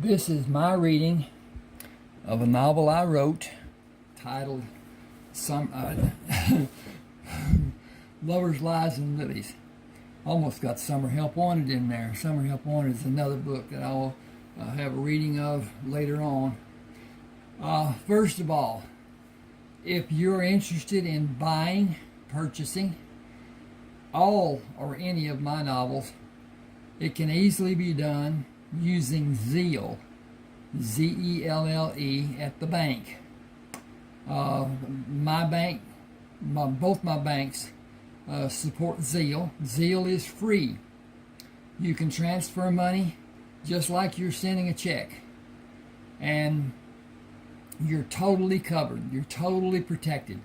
This is my reading of a novel I wrote titled Lovers, Lies, and Lilies. Almost got Summer Help Wanted in there. Summer Help Wanted is another book that I'll have a reading of later on. First of all, if you're interested in buying, purchasing all or any of my novels, it can easily be done using Zelle, Z-E-L-L-E, at the bank. Both my banks support Zelle. Zelle is free. You can transfer money just like you're sending a check, and you're totally covered. You're totally protected.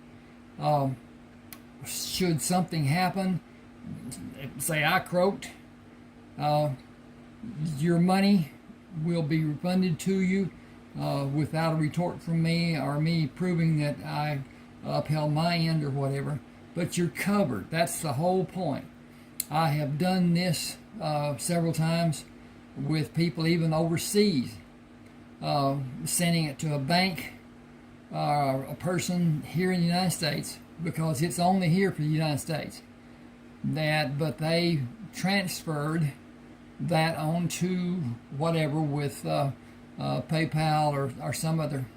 Should something happen, say I croaked, your money will be refunded to you without a retort from me or me proving that I upheld my end or whatever. But you're covered. That's the whole point. I have done this several times with people even overseas, sending it to a bank or a person here in the United States, because it's only here for the United States. But they transferred that onto whatever with PayPal or some other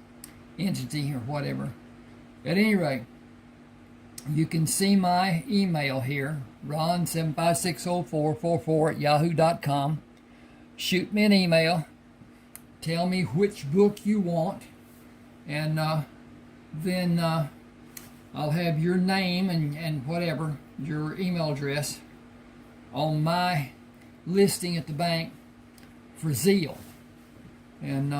entity or whatever. At any rate, you can see my email here, ron7560444@yahoo.com. Shoot me an email. Tell me which book you want, and then I'll have your name and whatever, your email address, on my listing at the bank for Zelle. And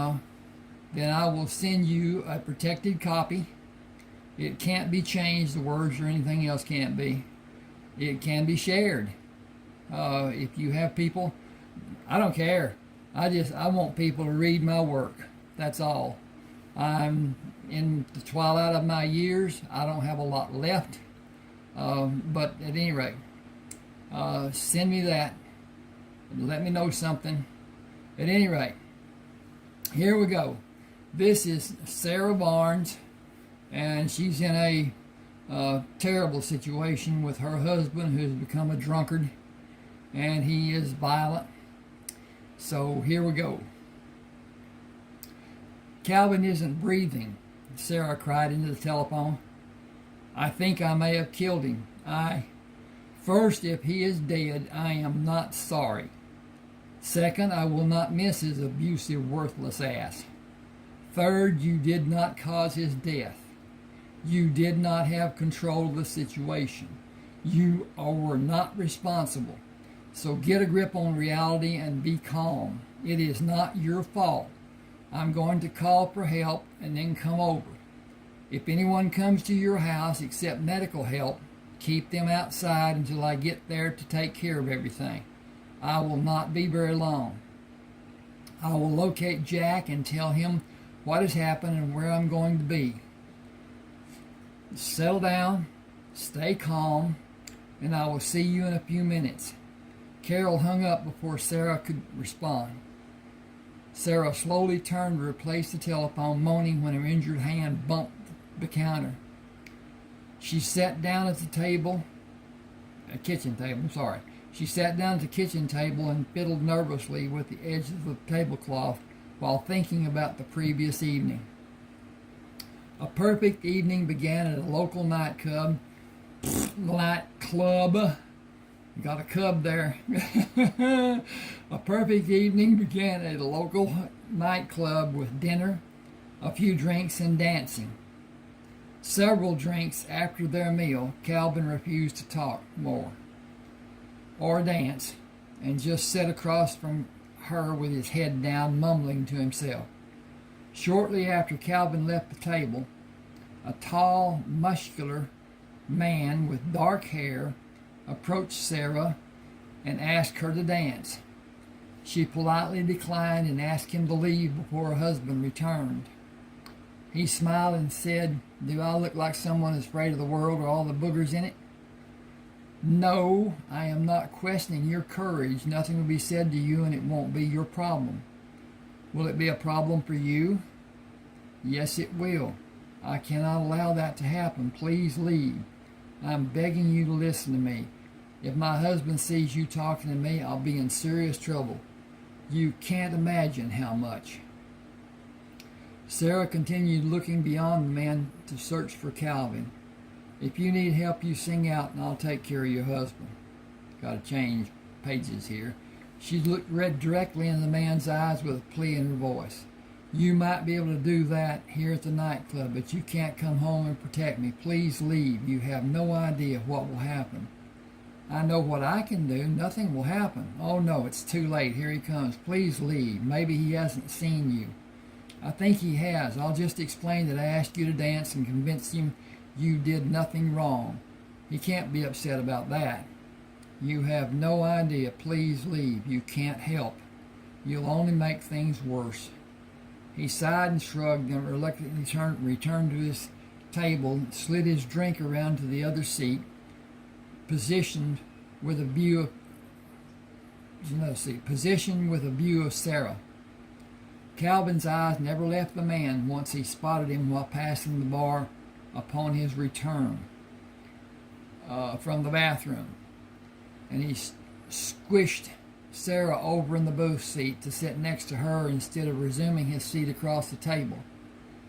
then I will send you a protected copy. It can't be changed, the words or anything else can't be. It can be shared. If you have people, I don't care. I want people to read my work. That's all. I'm in the twilight of my years. I don't have a lot left. But at any rate, send me that. Let me know something. At any rate, here we go. This is Sarah Barnes, and she's in a terrible situation with her husband, who's become a drunkard, and he is violent. So here we go. "Calvin isn't breathing," Sarah cried into the telephone. "I think I may have killed him. First, if he is dead, I am not sorry. Second, I will not miss his abusive, worthless ass. Third, you did not cause his death. You did not have control of the situation. You were not responsible. So get a grip on reality and be calm. It is not your fault. I'm going to call for help and then come over. If anyone comes to your house except medical help, keep them outside until I get there to take care of everything. I will not be very long. I will locate Jack and tell him what has happened and where I'm going to be. Settle down, stay calm, and I will see you in a few minutes." Carol hung up before Sarah could respond. Sarah slowly turned to replace the telephone, moaning when her injured hand bumped the counter. She sat down at the kitchen table. She sat down at the kitchen table and fiddled nervously with the edge of the tablecloth while thinking about the previous evening. A perfect evening began at a local nightclub. You got a cub there. A perfect evening began at a local nightclub with dinner, a few drinks, and dancing. Several drinks after their meal, Calvin refused to talk more or dance, and just sat across from her with his head down, mumbling to himself. Shortly after Calvin left the table, a tall, muscular man with dark hair approached Sarah and asked her to dance. She politely declined and asked him to leave before her husband returned. He smiled and said, "Do I look like someone that's afraid of the world or all the boogers in it?" "No, I am not questioning your courage. Nothing will be said to you and it won't be your problem. Will it be a problem for you? Yes, it will. I cannot allow that to happen. Please leave. I'm begging you to listen to me. If my husband sees you talking to me, I'll be in serious trouble. You can't imagine how much. Sarah continued looking beyond the man to search for Calvin. If you need help, you sing out and I'll take care of your husband. Got to change pages here. She read directly into the man's eyes with a plea in her voice. You might be able to do that here at the nightclub, but you can't come home and protect me. Please leave. You have no idea what will happen. I know what I can do. Nothing will happen. Oh no, it's too late. Here he comes. Please leave. Maybe he hasn't seen you. I think he has. I'll just explain that I asked you to dance and convince him you did nothing wrong. He can't be upset about that. You have no idea. Please leave. You can't help. You'll only make things worse. He sighed and shrugged and reluctantly returned to his table, slid his drink around to the other seat, positioned with a view of Sarah. Calvin's eyes never left the man once he spotted him while passing the bar upon his return from the bathroom, and he squished Sarah over in the booth seat to sit next to her instead of resuming his seat across the table.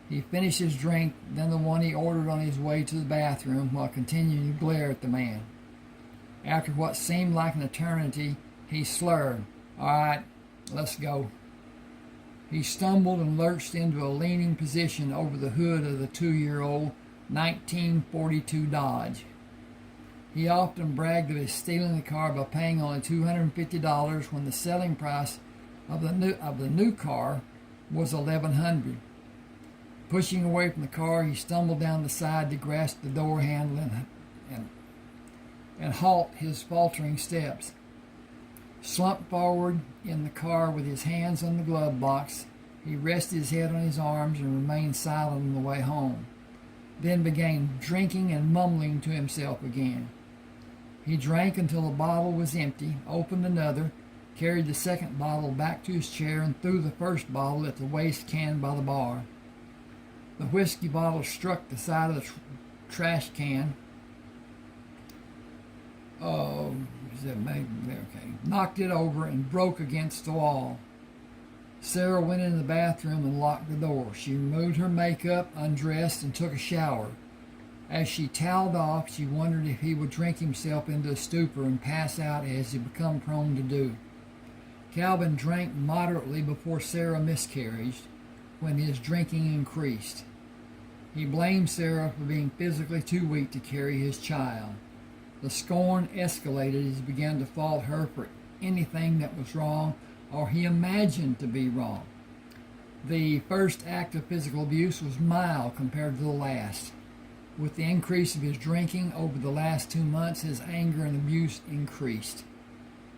He finished his drink, then the one he ordered on his way to the bathroom, while continuing to glare at the man. After what seemed like an eternity, he slurred, "All right, let's go." He stumbled and lurched into a leaning position over the hood of the 2-year-old 1942 Dodge. He often bragged of his stealing the car by paying only $250 when the selling price of the new car was $1,100. Pushing away from the car, he stumbled down the side to grasp the door handle and halt his faltering steps. Slumped forward in the car with his hands on the glove box, he rested his head on his arms and remained silent on the way home, then began drinking and mumbling to himself again. He drank until the bottle was empty, opened another, carried the second bottle back to his chair, and threw the first bottle at the waste can by the bar. The whiskey bottle struck the side of the trash can. Knocked it over and broke against the wall. Sarah went into the bathroom and locked the door. She removed her makeup, undressed, and took a shower. As she toweled off, she wondered if he would drink himself into a stupor and pass out as he become prone to do. Calvin drank moderately before Sarah miscarried, when his drinking increased. He blamed Sarah for being physically too weak to carry his child. The scorn escalated as he began to fault her for anything that was wrong or he imagined to be wrong. The first act of physical abuse was mild compared to the last. With the increase of his drinking over the last 2 months, his anger and abuse increased.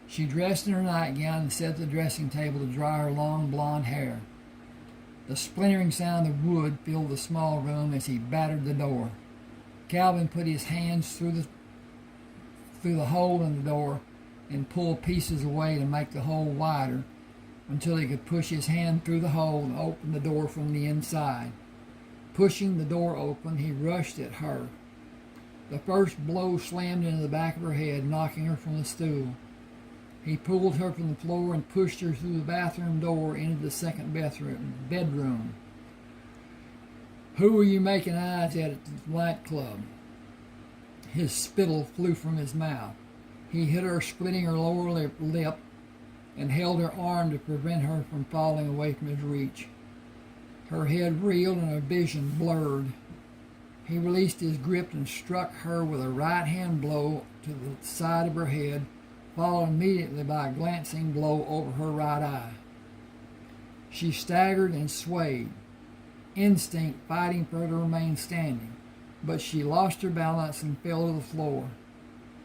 She dressed in her nightgown and sat at the dressing table to dry her long blonde hair. The splintering sound of wood filled the small room as he battered the door. Calvin put his hands through the hole in the door and pulled pieces away to make the hole wider until he could push his hand through the hole and open the door from the inside. Pushing the door open, he rushed at her. The first blow slammed into the back of her head, knocking her from the stool. He pulled her from the floor and pushed her through the bathroom door into the second bedroom. "Who were you making eyes at the nightclub?" His spittle flew from his mouth. He hit her, splitting her lower lip, and held her arm to prevent her from falling away from his reach. Her head reeled and her vision blurred. He released his grip and struck her with a right-hand blow to the side of her head, followed immediately by a glancing blow over her right eye. She staggered and swayed, instinct fighting for her to remain standing, but she lost her balance and fell to the floor,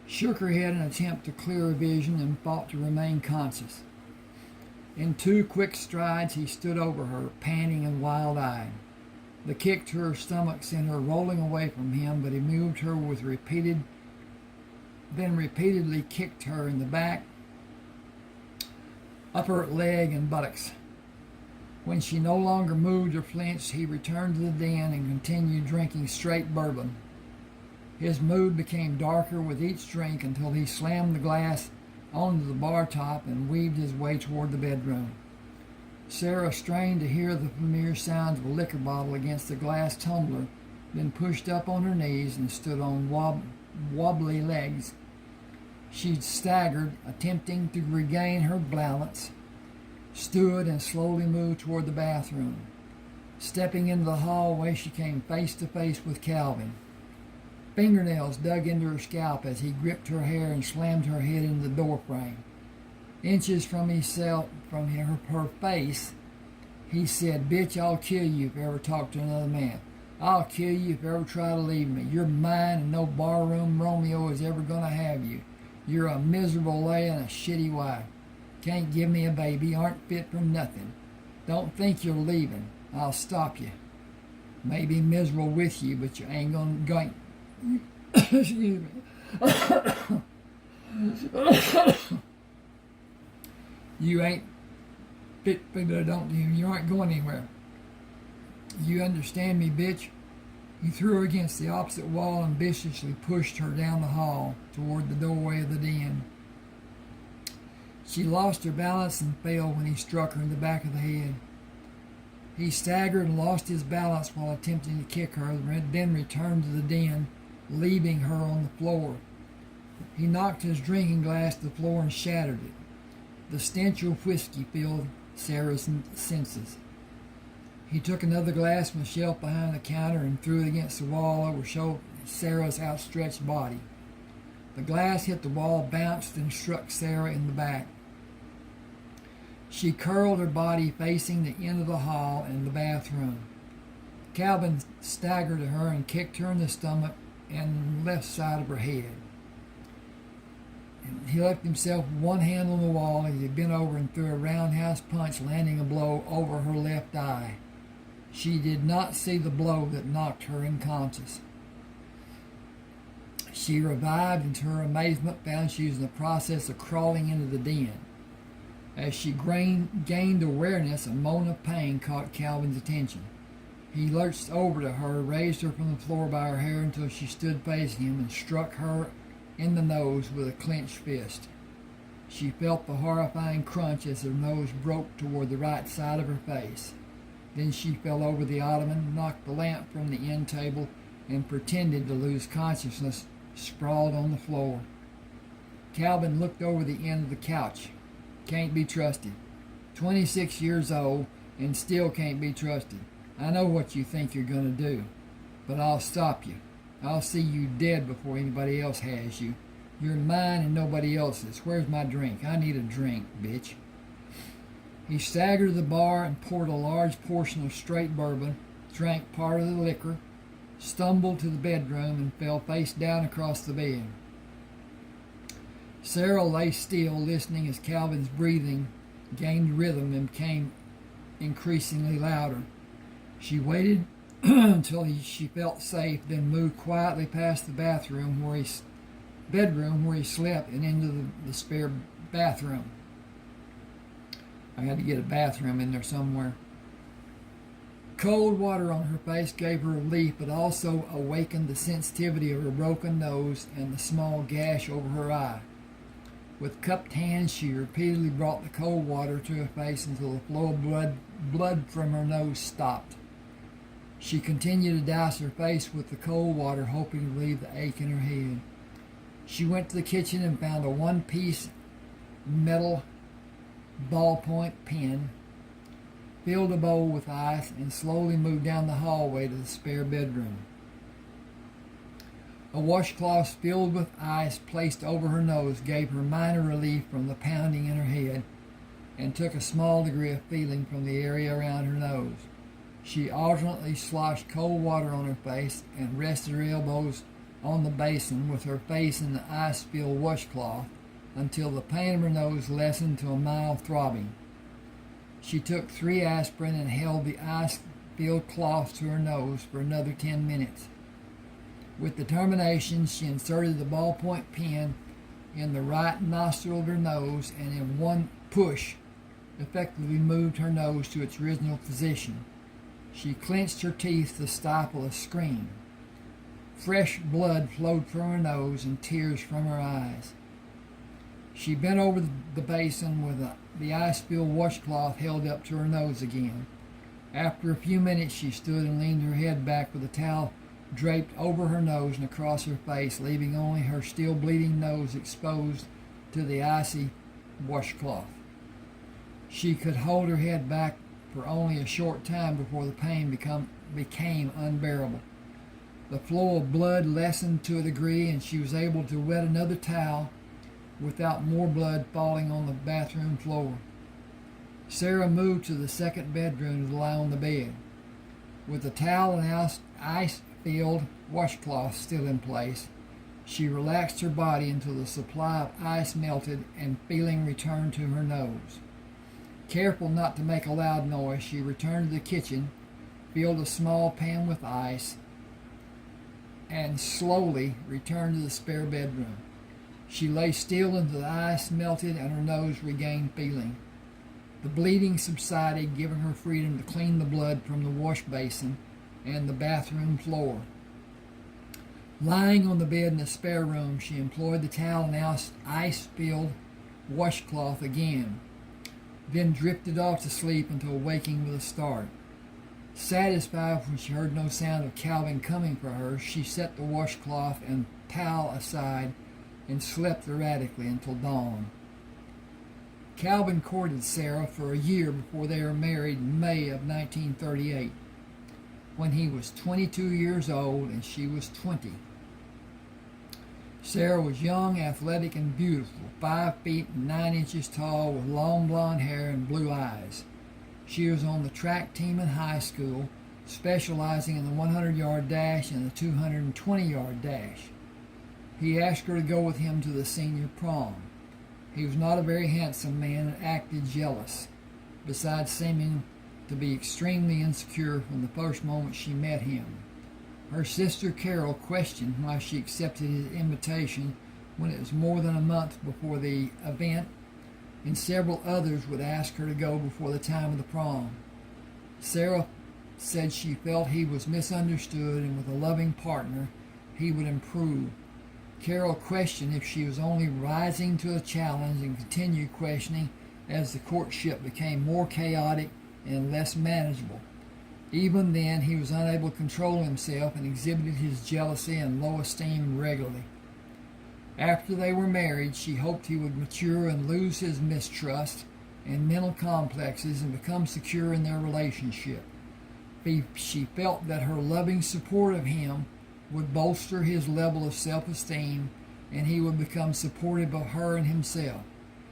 shook her head in an attempt to clear her vision, and fought to remain conscious. In 2 quick strides, he stood over her, panting and wild-eyed. The kick to her stomach sent her rolling away from him, but he moved her with repeatedly kicked her in the back, upper leg, and buttocks. When she no longer moved or flinched, he returned to the den and continued drinking straight bourbon. His mood became darker with each drink until he slammed the glass onto the bar top and weaved his way toward the bedroom. Sarah strained to hear the familiar sounds of a liquor bottle against a glass tumbler, then pushed up on her knees and stood on wobbly legs. She staggered, attempting to regain her balance, stood and slowly moved toward the bathroom. Stepping into the hallway, she came face to face with Calvin. Fingernails dug into her scalp as he gripped her hair and slammed her head into the doorframe. Inches from her face, he said, "Bitch, I'll kill you if you ever talk to another man. I'll kill you if you ever try to leave me. You're mine and no barroom Romeo is ever going to have you. You're a miserable lay and a shitty wife. Can't give me a baby, aren't fit for nothing. Don't think you're leaving. I'll stop you. Maybe miserable with you, but you ain't going excuse me. You ain't fit for the you aren't going anywhere. You understand me, bitch?" He threw her against the opposite wall and viciously pushed her down the hall toward the doorway of the den. She lost her balance and fell when he struck her in the back of the head. He staggered and lost his balance while attempting to kick her, then returned to the den, leaving her on the floor. He knocked his drinking glass to the floor and shattered it. The stench of whiskey filled Sarah's senses. He took another glass from the shelf behind the counter and threw it against the wall over Sarah's outstretched body. The glass hit the wall, bounced, and struck Sarah in the back. She curled her body facing the end of the hall and the bathroom. Calvin staggered to her and kicked her in the stomach and left side of her head. He left himself with one hand on the wall as he bent over and threw a roundhouse punch, landing a blow over her left eye. She did not see the blow that knocked her unconscious. She revived and to her amazement found she was in the process of crawling into the den. As she gained awareness, a moan of pain caught Calvin's attention. He lurched over to her, raised her from the floor by her hair until she stood facing him, and struck her in the nose with a clenched fist. She felt the horrifying crunch as her nose broke toward the right side of her face. Then she fell over the ottoman, knocked the lamp from the end table, and pretended to lose consciousness, sprawled on the floor. Calvin looked over the end of the couch. Can't be trusted. 26 years old and still can't be trusted. I know what you think you're going to do, but I'll stop you. I'll see you dead before anybody else has you. You're mine and nobody else's. Where's my drink? I need a drink, bitch. He staggered to the bar and poured a large portion of straight bourbon, drank part of the liquor, stumbled to the bedroom, and fell face down across the bed. Sarah lay still, listening as Calvin's breathing gained rhythm and became increasingly louder. She waited until she felt safe, then moved quietly past the bedroom where he slept and into the spare bathroom. I had to get a bathroom in there somewhere. Cold water on her face gave her relief, but also awakened the sensitivity of her broken nose and the small gash over her eye. With cupped hands, she repeatedly brought the cold water to her face until the flow of blood from her nose stopped. She continued to douse her face with the cold water, hoping to relieve the ache in her head. She went to the kitchen and found a one-piece metal ballpoint pen, filled a bowl with ice, and slowly moved down the hallway to the spare bedroom. A washcloth filled with ice placed over her nose gave her minor relief from the pounding in her head and took a small degree of feeling from the area around her nose. She alternately sloshed cold water on her face and rested her elbows on the basin with her face in the ice-filled washcloth until the pain of her nose lessened to a mild throbbing. She took 3 aspirin and held the ice-filled cloth to her nose for another 10 minutes. With determination, she inserted the ballpoint pen in the right nostril of her nose and in one push effectively moved her nose to its original position. She clenched her teeth to stifle a scream. Fresh blood flowed from her nose and tears from her eyes. She bent over the basin with the ice-filled washcloth held up to her nose again. After a few minutes, she stood and leaned her head back with the towel draped over her nose and across her face, leaving only her still bleeding nose exposed to the icy washcloth. She could hold her head back for only a short time before the pain became unbearable. The flow of blood lessened to a degree, and she was able to wet another towel without more blood falling on the bathroom floor. Sarah moved to the second bedroom to lie on the bed. With the towel and ice-filled washcloth still in place, she relaxed her body until the supply of ice melted and feeling returned to her nose. Careful not to make a loud noise, she returned to the kitchen, filled a small pan with ice, and slowly returned to the spare bedroom. She lay still until the ice melted and her nose regained feeling. The bleeding subsided, giving her freedom to clean the blood from the wash basin and the bathroom floor. Lying on the bed in the spare room, she employed the towel and ice-filled washcloth again, then drifted off to sleep until waking with a start. Satisfied when she heard no sound of Calvin coming for her, she set the washcloth and towel aside and slept erratically until dawn. Calvin courted Sarah for a year before they were married in May of 1938, when he was 22 years old and she was 20. Sarah was young, athletic, and beautiful, 5 feet and 9 inches tall, with long blonde hair and blue eyes. She was on the track team in high school, specializing in the 100-yard dash and the 220-yard dash. He asked her to go with him to the senior prom. He was not a very handsome man and acted jealous, besides seeming to be extremely insecure from the first moment she met him. Her sister Carol questioned why she accepted his invitation when it was more than a month before the event, and several others would ask her to go before the time of the prom. Sarah said she felt he was misunderstood, and with a loving partner, he would improve. Carol questioned if she was only rising to a challenge, and continued questioning as the courtship became more chaotic and less manageable. Even then, he was unable to control himself and exhibited his jealousy and low esteem regularly. After they were married, she hoped he would mature and lose his mistrust and mental complexes and become secure in their relationship. She felt that her loving support of him would bolster his level of self-esteem, and he would become supportive of her and himself.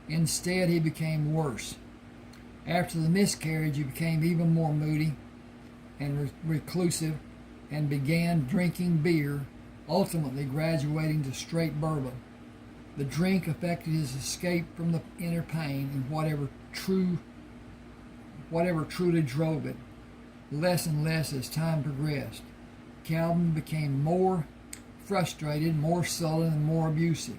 Instead, he became worse. After the miscarriage, he became even more moody and reclusive and began drinking beer, ultimately graduating to straight bourbon. The drink affected his escape from the inner pain and whatever truly drove it, less and less as time progressed. Calvin became more frustrated, more sullen, and more abusive.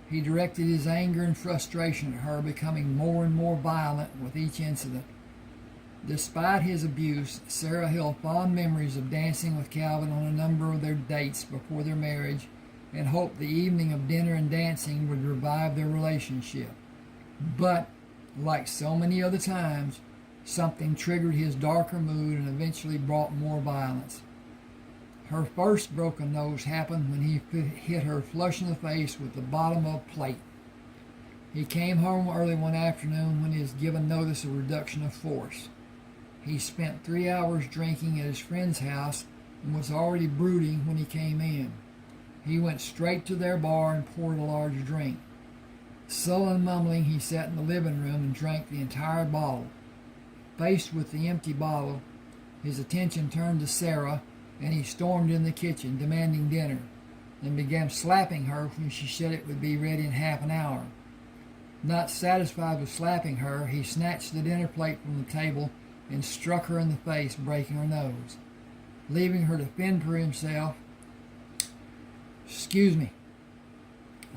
He directed his anger and frustration at her, becoming more and more violent with each incident. Despite his abuse, Sarah held fond memories of dancing with Calvin on a number of their dates before their marriage, and hoped the evening of dinner and dancing would revive their relationship. But, like so many other times, something triggered his darker mood and eventually brought more violence. Her first broken nose happened when he hit her flush in the face with the bottom of a plate. He came home early one afternoon when he was given notice of reduction of force. He spent 3 hours drinking at his friend's house and was already brooding when he came in. He went straight to their bar and poured a large drink. Sullen mumbling, he sat in the living room and drank the entire bottle. Faced with the empty bottle, his attention turned to Sarah, and he stormed in the kitchen, demanding dinner, and began slapping her when she said it would be ready in half an hour. Not satisfied with slapping her, he snatched the dinner plate from the table and struck her in the face, breaking her nose. Leaving her to fend for himself,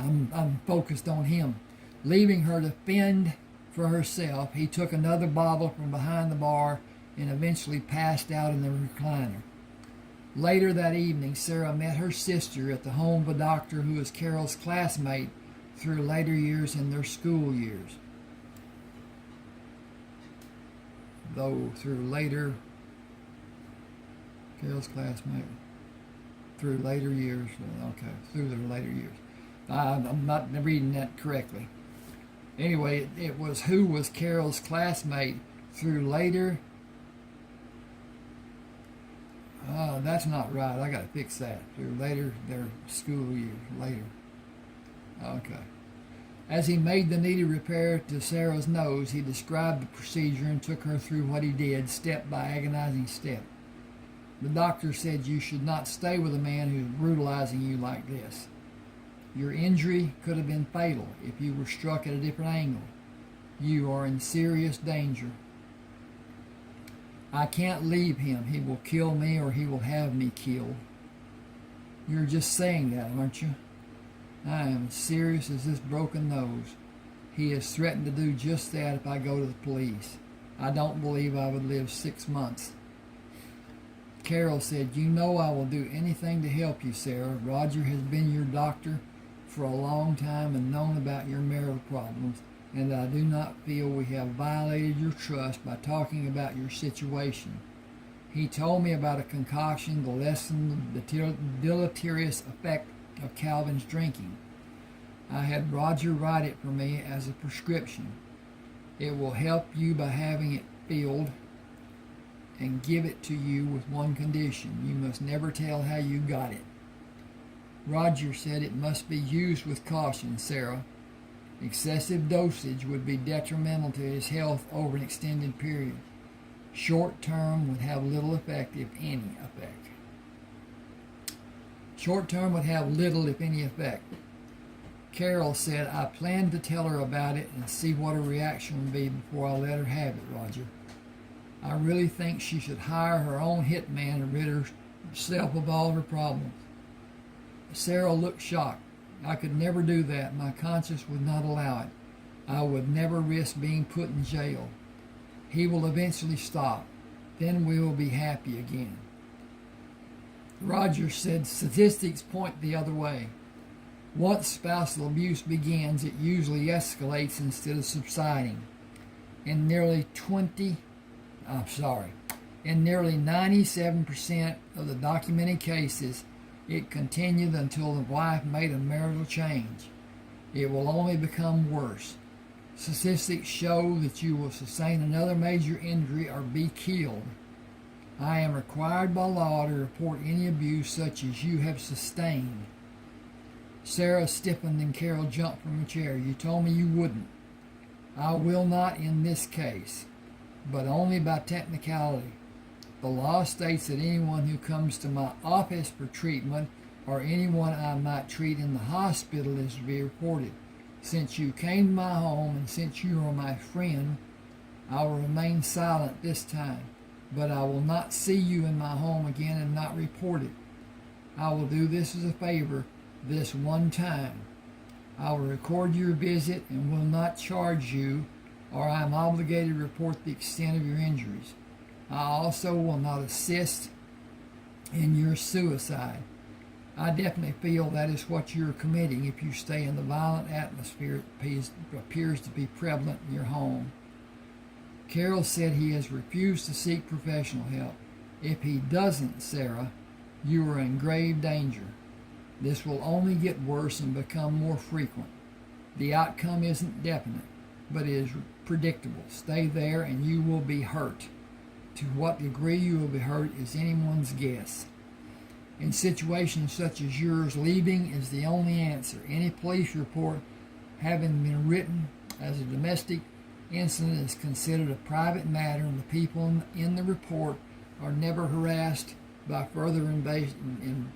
I'm focused on him. Leaving her to fend for herself. He took another bottle from behind the bar and eventually passed out in the recliner. Later that evening, Sarah met her sister at the home of a doctor who was Carol's classmate through later years in their school years. Carol's classmate through later years. Okay, through their later years. I'm not reading that correctly. Anyway, it was who was Carol's classmate through later. That's not right. I got to fix that. Through later their school years. Later. Okay. As he made the needed repair to Sarah's nose, he described the procedure and took her through what he did, step by agonizing step. The doctor said you should not stay with a man who's brutalizing you like this. Your injury could have been fatal if you were struck at a different angle. You are in serious danger. I can't leave him. He will kill me or he will have me killed. You're just saying that, aren't you? I am as serious as this broken nose. He has threatened to do just that if I go to the police. I don't believe I would live 6 months. Carol said, you know I will do anything to help you, Sarah. Roger has been your doctor for a long time and known about your marital problems, and I do not feel we have violated your trust by talking about your situation. He told me about a concoction to lessen the deleterious effect of Calvin's drinking. I had Roger write it for me as a prescription. It will help you by having it filled and give it to you with one condition. You must never tell how you got it. Roger said it must be used with caution, Sarah. Excessive dosage would be detrimental to his health over an extended period. Short term would have little effect, if any effect. Short term would have little, if any, effect. Carol said, I planned to tell her about it and see what her reaction would be before I let her have it, Roger. I really think she should hire her own hitman and rid herself of all her problems. Sarah looked shocked. I could never do that. My conscience would not allow it. I would never risk being put in jail. He will eventually stop. Then we will be happy again. Roger said statistics point the other way. Once spousal abuse begins, it usually escalates instead of subsiding. In nearly 97% of the documented cases, it continued until the wife made a marital change. It will only become worse. Statistics show that you will sustain another major injury or be killed. I am required by law to report any abuse such as you have sustained. Sarah stiffened and Carol jumped from her chair. You told me you wouldn't. I will not in this case, but only by technicality. The law states that anyone who comes to my office for treatment or anyone I might treat in the hospital is to be reported. Since you came to my home and since you are my friend, I will remain silent this time, but I will not see you in my home again and not report it. I will do this as a favor this one time. I will record your visit and will not charge you, or I am obligated to report the extent of your injuries. I also will not assist in your suicide. I definitely feel that is what you're committing if you stay in the violent atmosphere that appears to be prevalent in your home. Carol said he has refused to seek professional help. If he doesn't, Sarah, you are in grave danger. This will only get worse and become more frequent. The outcome isn't definite, but it is predictable. Stay there and you will be hurt. To what degree you will be hurt is anyone's guess. In situations such as yours, leaving is the only answer. Any police report having been written as a domestic incident is considered a private matter, and the people in the report are never harassed by further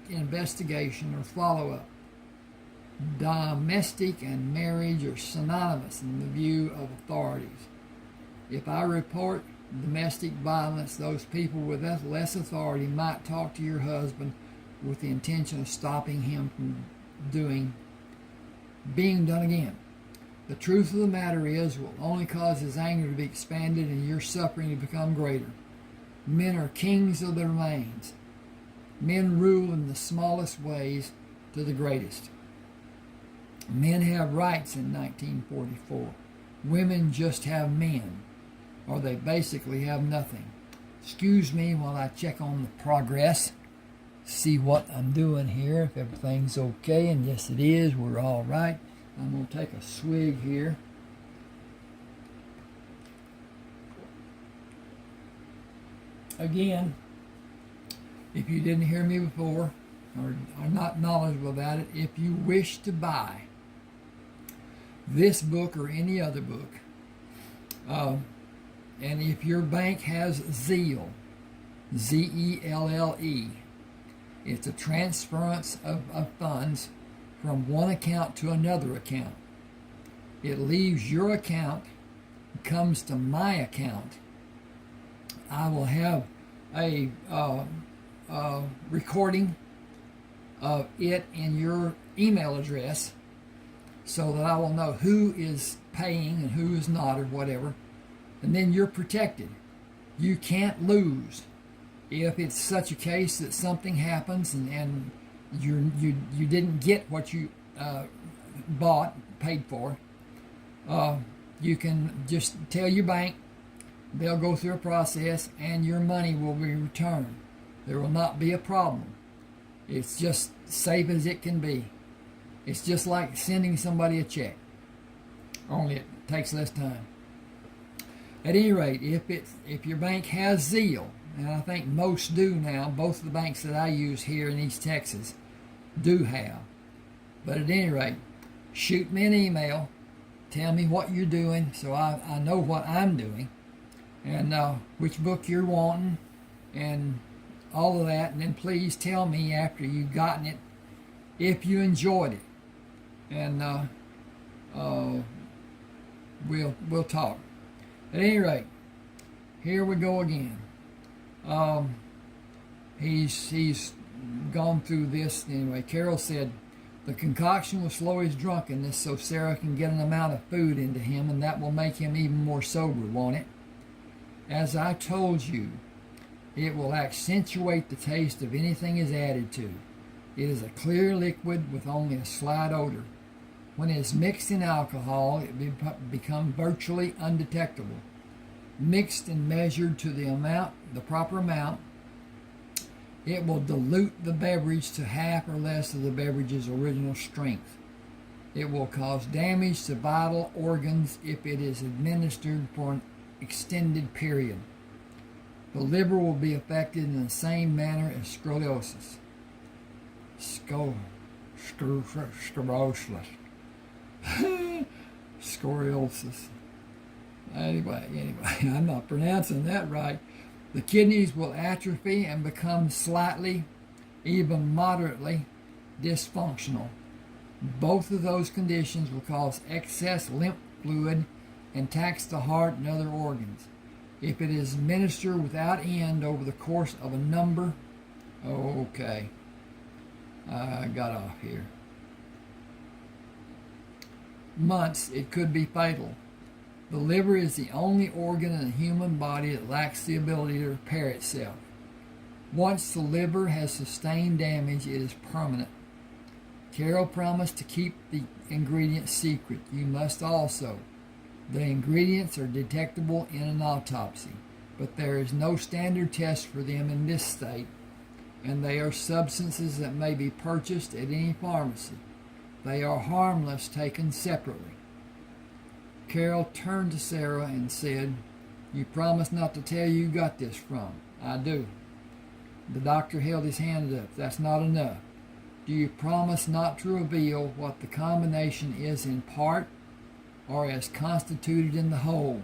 investigation or follow-up. Domestic and marriage are synonymous in the view of authorities. If I report domestic violence, those people with less authority might talk to your husband with the intention of stopping him from being done again. The truth of the matter is, it will only cause his anger to be expanded and your suffering to become greater. Men are kings of their minds. Men rule in the smallest ways to the greatest. Men have rights in 1944. Women just have men, or they basically have nothing. Excuse me while I check on the progress, see what I'm doing here, if everything's okay, and yes it is, we're all right. I'm going to take a swig here. Again, if you didn't hear me before or are not knowledgeable about it, if you wish to buy this book or any other book, and if your bank has Zelle, Z-E-L-L-E, it's a transference of funds from one account to another account. It leaves your account, comes to my account. I will have a recording of it in your email address so that I will know who is paying and who is not or whatever. And then you're protected. You can't lose. If it's such a case that something happens and you didn't get what you paid for, you can just tell your bank. They'll go through a process and your money will be returned. There will not be a problem. It's just safe as it can be. It's just like sending somebody a check, only it takes less time. At any rate, if your bank has Zelle, and I think most do now, both of the banks that I use here in East Texas do have. But at any rate, shoot me an email, tell me what you're doing so I know what I'm doing, and which book you're wanting, and all of that. And then please tell me after you've gotten it if you enjoyed it, and we'll talk. At any rate, here we go again. He's gone through this anyway. Carol said the concoction will slow his drunkenness so Sarah can get an amount of food into him, and that will make him even more sober, won't it? As I told you, it will accentuate the taste of anything is added to. It is a clear liquid with only a slight odor. When it is mixed in alcohol, it becomes virtually undetectable. Mixed and measured to the proper amount, it will dilute the beverage to half or less of the beverage's original strength. It will cause damage to vital organs if it is administered for an extended period. The liver will be affected in the same manner as scoliosis. Scoliosis. Anyway, I'm not pronouncing that right. The kidneys will atrophy and become slightly, even moderately, dysfunctional. Both of those conditions will cause excess lymph fluid and tax the heart and other organs. If it is administered without end over the course of a number, okay, I got off here, months, it could be fatal. The liver is the only organ in the human body that lacks the ability to repair itself. Once the liver has sustained damage, it is permanent. Carol promised to keep the ingredients secret. You must also. The ingredients are detectable in an autopsy, but there is no standard test for them in this state, and they are substances that may be purchased at any pharmacy. They are harmless taken separately. Carol turned to Sarah and said, "You promised not to tell you got this from." "I do." The doctor held his hand up. "That's not enough. Do you promise not to reveal what the combination is in part or as constituted in the whole?"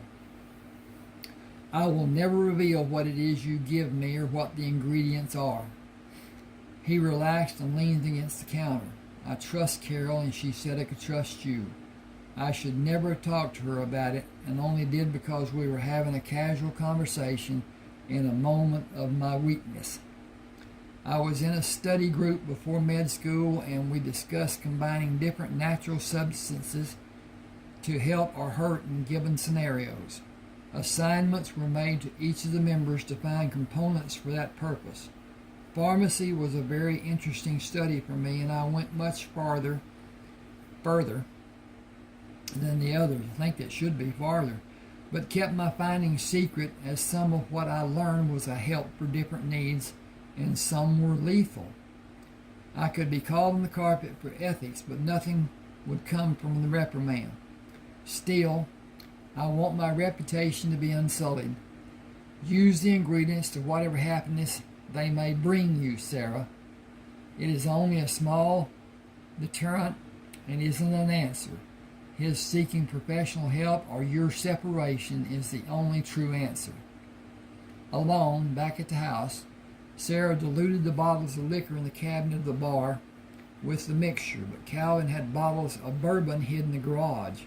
"I will never reveal what it is you give me or what the ingredients are." He relaxed and leaned against the counter. "I trust Carol, and she said I could trust you. I should never have talked to her about it, and only did because we were having a casual conversation in a moment of my weakness. I was in a study group before med school, and we discussed combining different natural substances to help or hurt in given scenarios. Assignments were made to each of the members to find components for that purpose. Pharmacy was a very interesting study for me, and I went much further than the others. I think it should be farther, but kept my findings secret, as some of what I learned was a help for different needs, and some were lethal. I could be called on the carpet for ethics, but nothing would come from the reprimand. Still, I want my reputation to be unsullied. Use the ingredients to whatever happiness they may bring you, Sarah. It is only a small deterrent and isn't an answer. His seeking professional help or your separation is the only true answer. Alone, back at the house, Sarah diluted the bottles of liquor in the cabinet of the bar with the mixture, but Calvin had bottles of bourbon hid in the garage,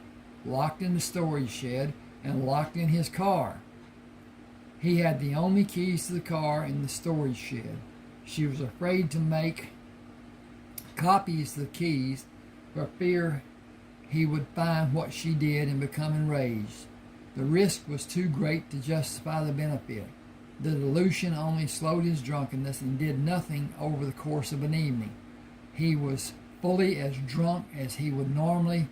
locked in the storage shed, and locked in his car. He had the only keys to the car in the storage shed. She was afraid to make copies of the keys for fear he would find what she did and become enraged. The risk was too great to justify the benefit. The dilution only slowed his drunkenness and did nothing over the course of an evening. He was fully as drunk as he would normally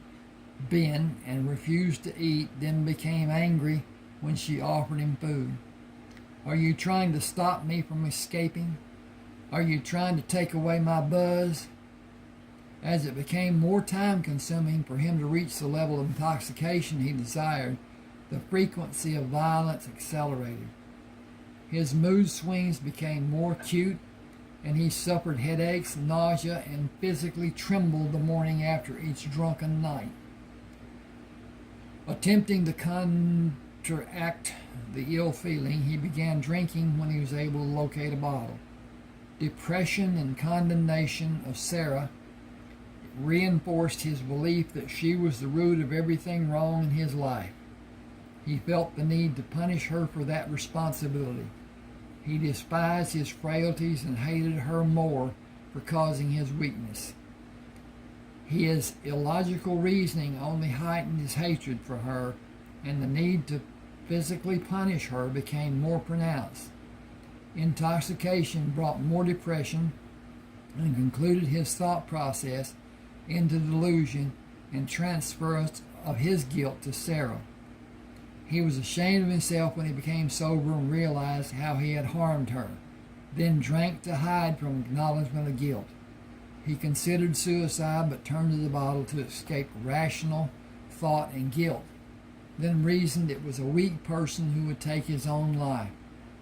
been and refused to eat, then became angry when she offered him food. Are you trying to stop me from escaping? Are you trying to take away my buzz? As it became more time-consuming for him to reach the level of intoxication he desired, the frequency of violence accelerated. His mood swings became more acute, and he suffered headaches, nausea, and physically trembled the morning after each drunken night. Attempting to counteract the ill feeling, he began drinking when he was able to locate a bottle. Depression and condemnation of Sarah reinforced his belief that she was the root of everything wrong in his life. He felt the need to punish her for that responsibility. He despised his frailties and hated her more for causing his weakness. His illogical reasoning only heightened his hatred for her, and the need to physically punish her became more pronounced. Intoxication brought more depression and concluded his thought process into delusion and transference of his guilt to Sarah. He was ashamed of himself when he became sober and realized how he had harmed her, then drank to hide from acknowledgement of guilt. He considered suicide but turned to the bottle to escape rational thought and guilt, then reasoned it was a weak person who would take his own life.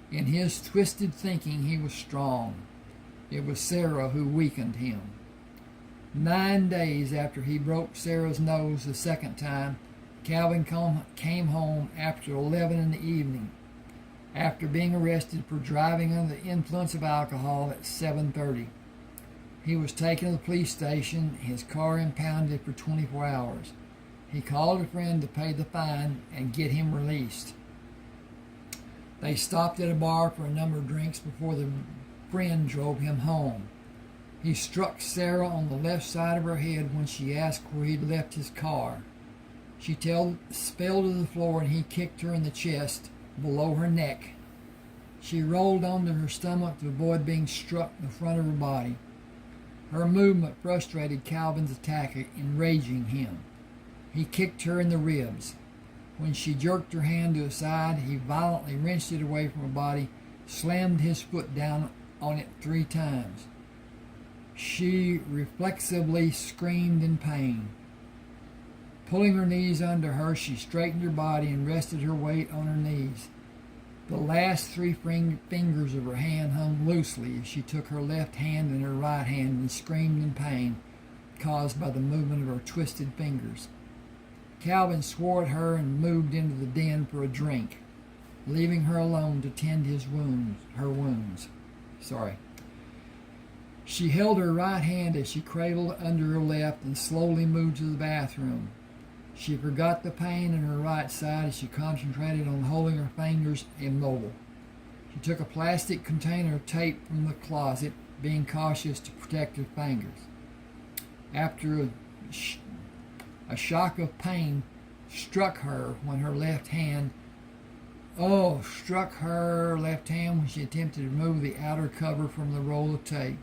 In his twisted thinking, he was strong. It was Sarah who weakened him. 9 days after he broke Sarah's nose the second time, Calvin came home after 11 in the evening, after being arrested for driving under the influence of alcohol at 7:30. He was taken to the police station, his car impounded for 24 hours. He called a friend to pay the fine and get him released. They stopped at a bar for a number of drinks before the friend drove him home. He struck Sarah on the left side of her head when she asked where he'd left his car. She fell to the floor and he kicked her in the chest below her neck. She rolled onto her stomach to avoid being struck in the front of her body. Her movement frustrated Calvin's attacker, enraging him. He kicked her in the ribs. When she jerked her hand to his side, he violently wrenched it away from her body, slammed his foot down on it 3 times. She reflexively screamed in pain. Pulling her knees under her, she straightened her body and rested her weight on her knees. The last 3 fingers of her hand hung loosely as she took her left hand in her right hand and screamed in pain caused by the movement of her twisted fingers. Calvin swore at her and moved into the den for a drink, leaving her alone to tend her wounds. She held her right hand as she cradled under her left and slowly moved to the bathroom. She forgot the pain in her right side as she concentrated on holding her fingers immobile. She took a plastic container of tape from the closet, being cautious to protect her fingers. After a shock of pain struck her when her left hand when she attempted to remove the outer cover from the roll of tape.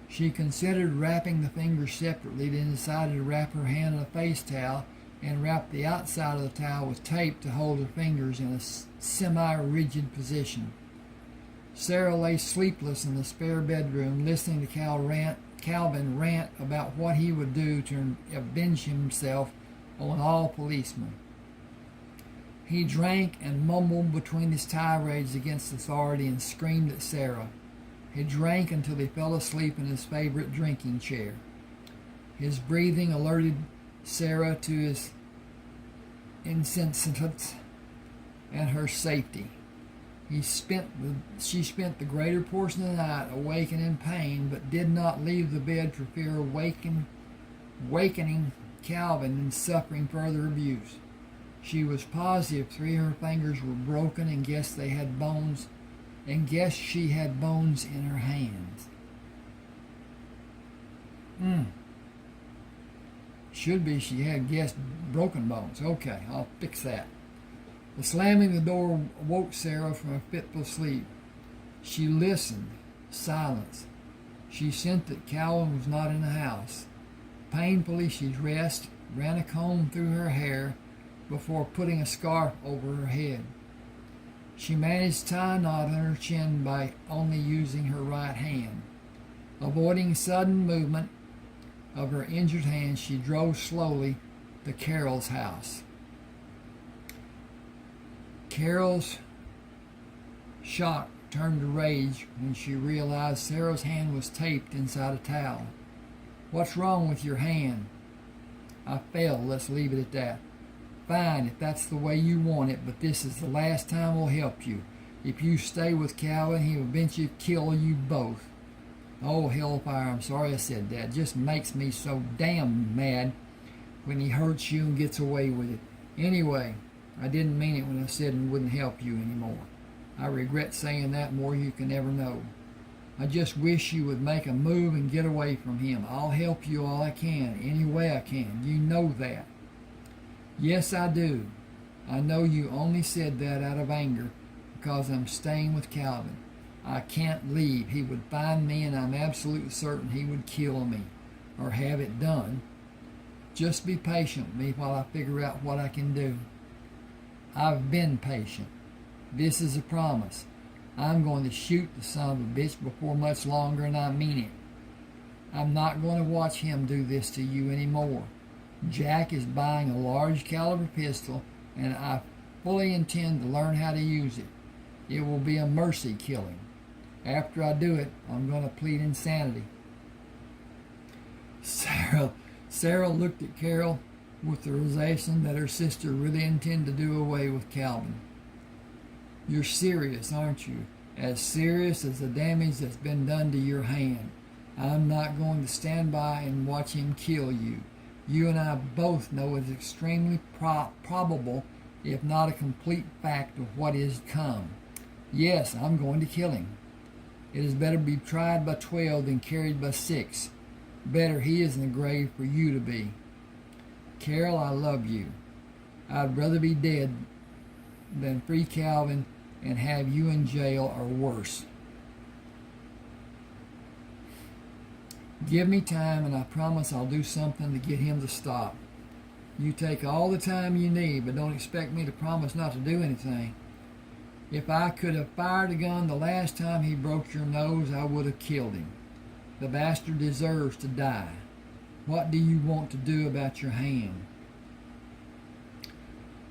She considered wrapping the fingers separately, then decided to wrap her hand in a face towel and wrap the outside of the towel with tape to hold her fingers in a semi-rigid position. Sarah lay sleepless in the spare bedroom, listening to Calvin rant about what he would do to avenge himself on all policemen. He drank and mumbled between his tirades against authority and screamed at Sarah. He drank until he fell asleep in his favorite drinking chair. His breathing alerted Sarah to his insensitiveness and her safety. She spent the greater portion of the night awake and in pain, but did not leave the bed for fear of wakening Calvin and suffering further abuse. She was positive 3 of her fingers were broken and guessed she had bones in her hands. Should be she had guessed broken bones. Okay, I'll fix that. The slamming of the door woke Sarah from a fitful sleep. She listened. Silence. She sensed that Calvin was not in the house. Painfully she dressed, ran a comb through her hair before putting a scarf over her head. She managed to tie a knot on her chin by only using her right hand. Avoiding sudden movement of her injured hand, she drove slowly to Carol's house. Carol's shock turned to rage when she realized Sarah's hand was taped inside a towel. "What's wrong with your hand?" "I fell. Let's leave it at that." "Fine, if that's the way you want it, but this is the last time we'll help you. If you stay with Calvin, he'll eventually kill you both." "Oh, hellfire, I'm sorry I said that. It just makes me so damn mad when he hurts you and gets away with it. Anyway, I didn't mean it when I said I wouldn't help you anymore. I regret saying that more than you can ever know. I just wish you would make a move and get away from him. I'll help you all I can, any way I can. You know that." "Yes, I do. I know you only said that out of anger because I'm staying with Calvin. I can't leave. He would find me, and I'm absolutely certain he would kill me, or have it done. Just be patient with me while I figure out what I can do." "I've been patient. This is a promise. I'm going to shoot the son of a bitch before much longer, and I mean it. I'm not going to watch him do this to you anymore. Jack is buying a large caliber pistol, and I fully intend to learn how to use it. It will be a mercy killing. After I do it, I'm going to plead insanity." Sarah looked at Carol with the realization that her sister really intended to do away with Calvin. "You're serious, aren't you? As serious as the damage that's been done to your hand. I'm not going to stand by and watch him kill you. You and I both know it's extremely probable, if not a complete fact, of what is to come. Yes, I'm going to kill him. It is better to be tried by 12 than carried by 6. Better he is in the grave for you to be. Carol, I love you. I'd rather be dead than free Calvin and have you in jail or worse. Give me time and I promise I'll do something to get him to stop. You take all the time you need, but don't expect me to promise not to do anything. If I could have fired a gun the last time he broke your nose, I would have killed him. The bastard deserves to die. What do you want to do about your hand?"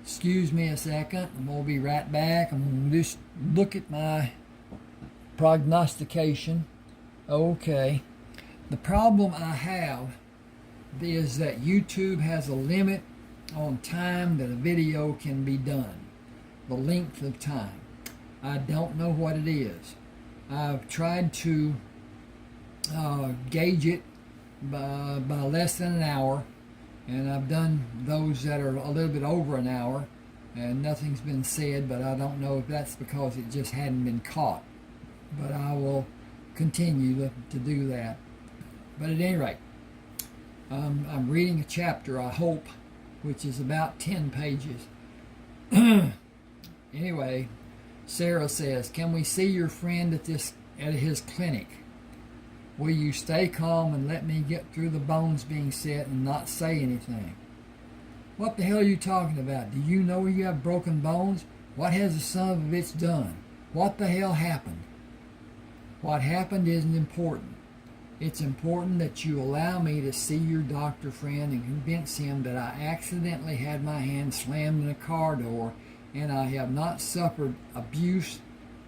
Excuse me a second. I'm going to be right back. I'm going to just look at my prognostication. Okay. The problem I have is that YouTube has a limit on time that a video can be done. The length of time. I don't know what it is. I've tried to gauge it by less than an hour, and I've done those that are a little bit over an hour, and nothing's been said, but I don't know if that's because it just hadn't been caught. But I will continue to do that. But at any rate, I'm reading a chapter, I hope, which is about 10 pages. Anyway, Sarah says, "Can we see your friend at his clinic? Will you stay calm and let me get through the bones being set and not say anything?" What the hell are you talking about? Do you know you have broken bones? What has the son of a bitch done? What the hell happened? What happened isn't important. It's important that you allow me to see your doctor friend and convince him that I accidentally had my hand slammed in a car door and I have not suffered abuse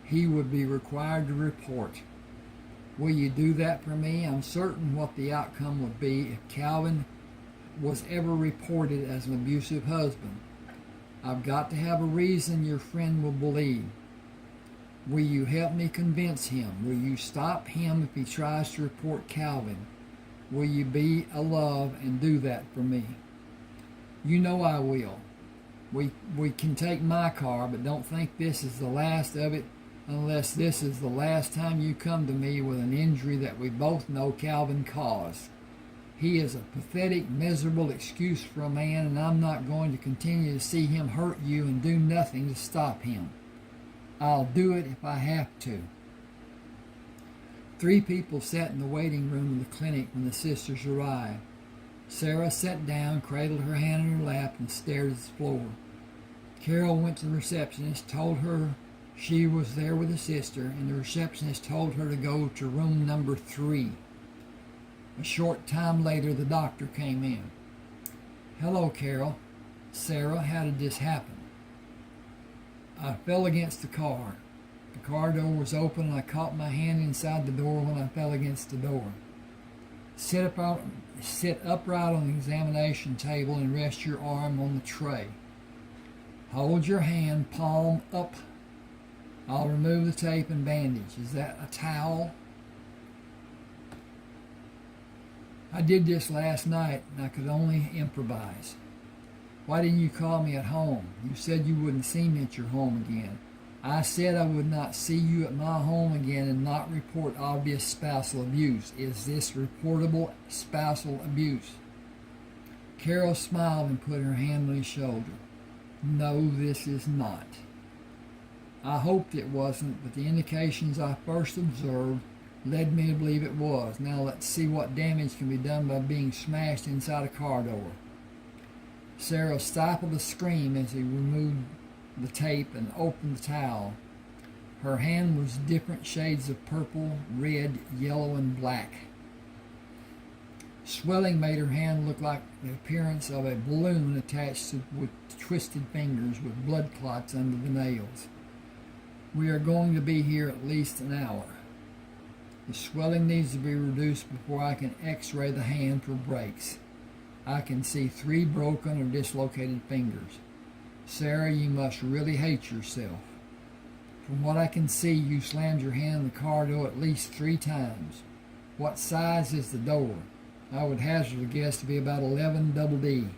he would be required to report. Will you do that for me? I'm certain what the outcome would be if Calvin was ever reported as an abusive husband. I've got to have a reason your friend will believe. Will you help me convince him? Will you stop him if he tries to report Calvin? Will you be a love and do that for me? You know I will. We can take my car, but don't think this is the last of it unless this is the last time you come to me with an injury that we both know Calvin caused. He is a pathetic, miserable excuse for a man, and I'm not going to continue to see him hurt you and do nothing to stop him. I'll do it if I have to. 3 people sat in the waiting room of the clinic when the sisters arrived. Sarah sat down, cradled her hand in her lap, and stared at the floor. Carol went to the receptionist, told her she was there with a sister, and the receptionist told her to go to room number 3. A short time later, the doctor came in. "Hello, Carol." "Sarah, how did this happen?" "I fell against the car. The car door was open and I caught my hand inside the door when I fell against the door." Sit upright on the examination table and rest your arm on the tray. Hold your hand palm up. I'll remove the tape and bandage. Is that a towel? "I did this last night and I could only improvise." "Why didn't you call me at home? You said you wouldn't see me at your home again." "I said I would not see you at my home again and not report obvious spousal abuse. Is this reportable spousal abuse?" Carol smiled and put her hand on his shoulder. "No, this is not." "I hoped it wasn't, but the indications I first observed led me to believe it was. Now let's see what damage can be done by being smashed inside a car door." Sarah stifled a scream as he removed the tape and opened the towel. Her hand was different shades of purple, red, yellow, and black. Swelling made her hand look like the appearance of a balloon attached with twisted fingers with blood clots under the nails. "We are going to be here at least an hour. The swelling needs to be reduced before I can x-ray the hand for breaks. I can see 3 broken or dislocated fingers. Sarah, you must really hate yourself. From what I can see, you slammed your hand in the car door at least 3 times. What size is the door? I would hazard a guess to be about 11 double D.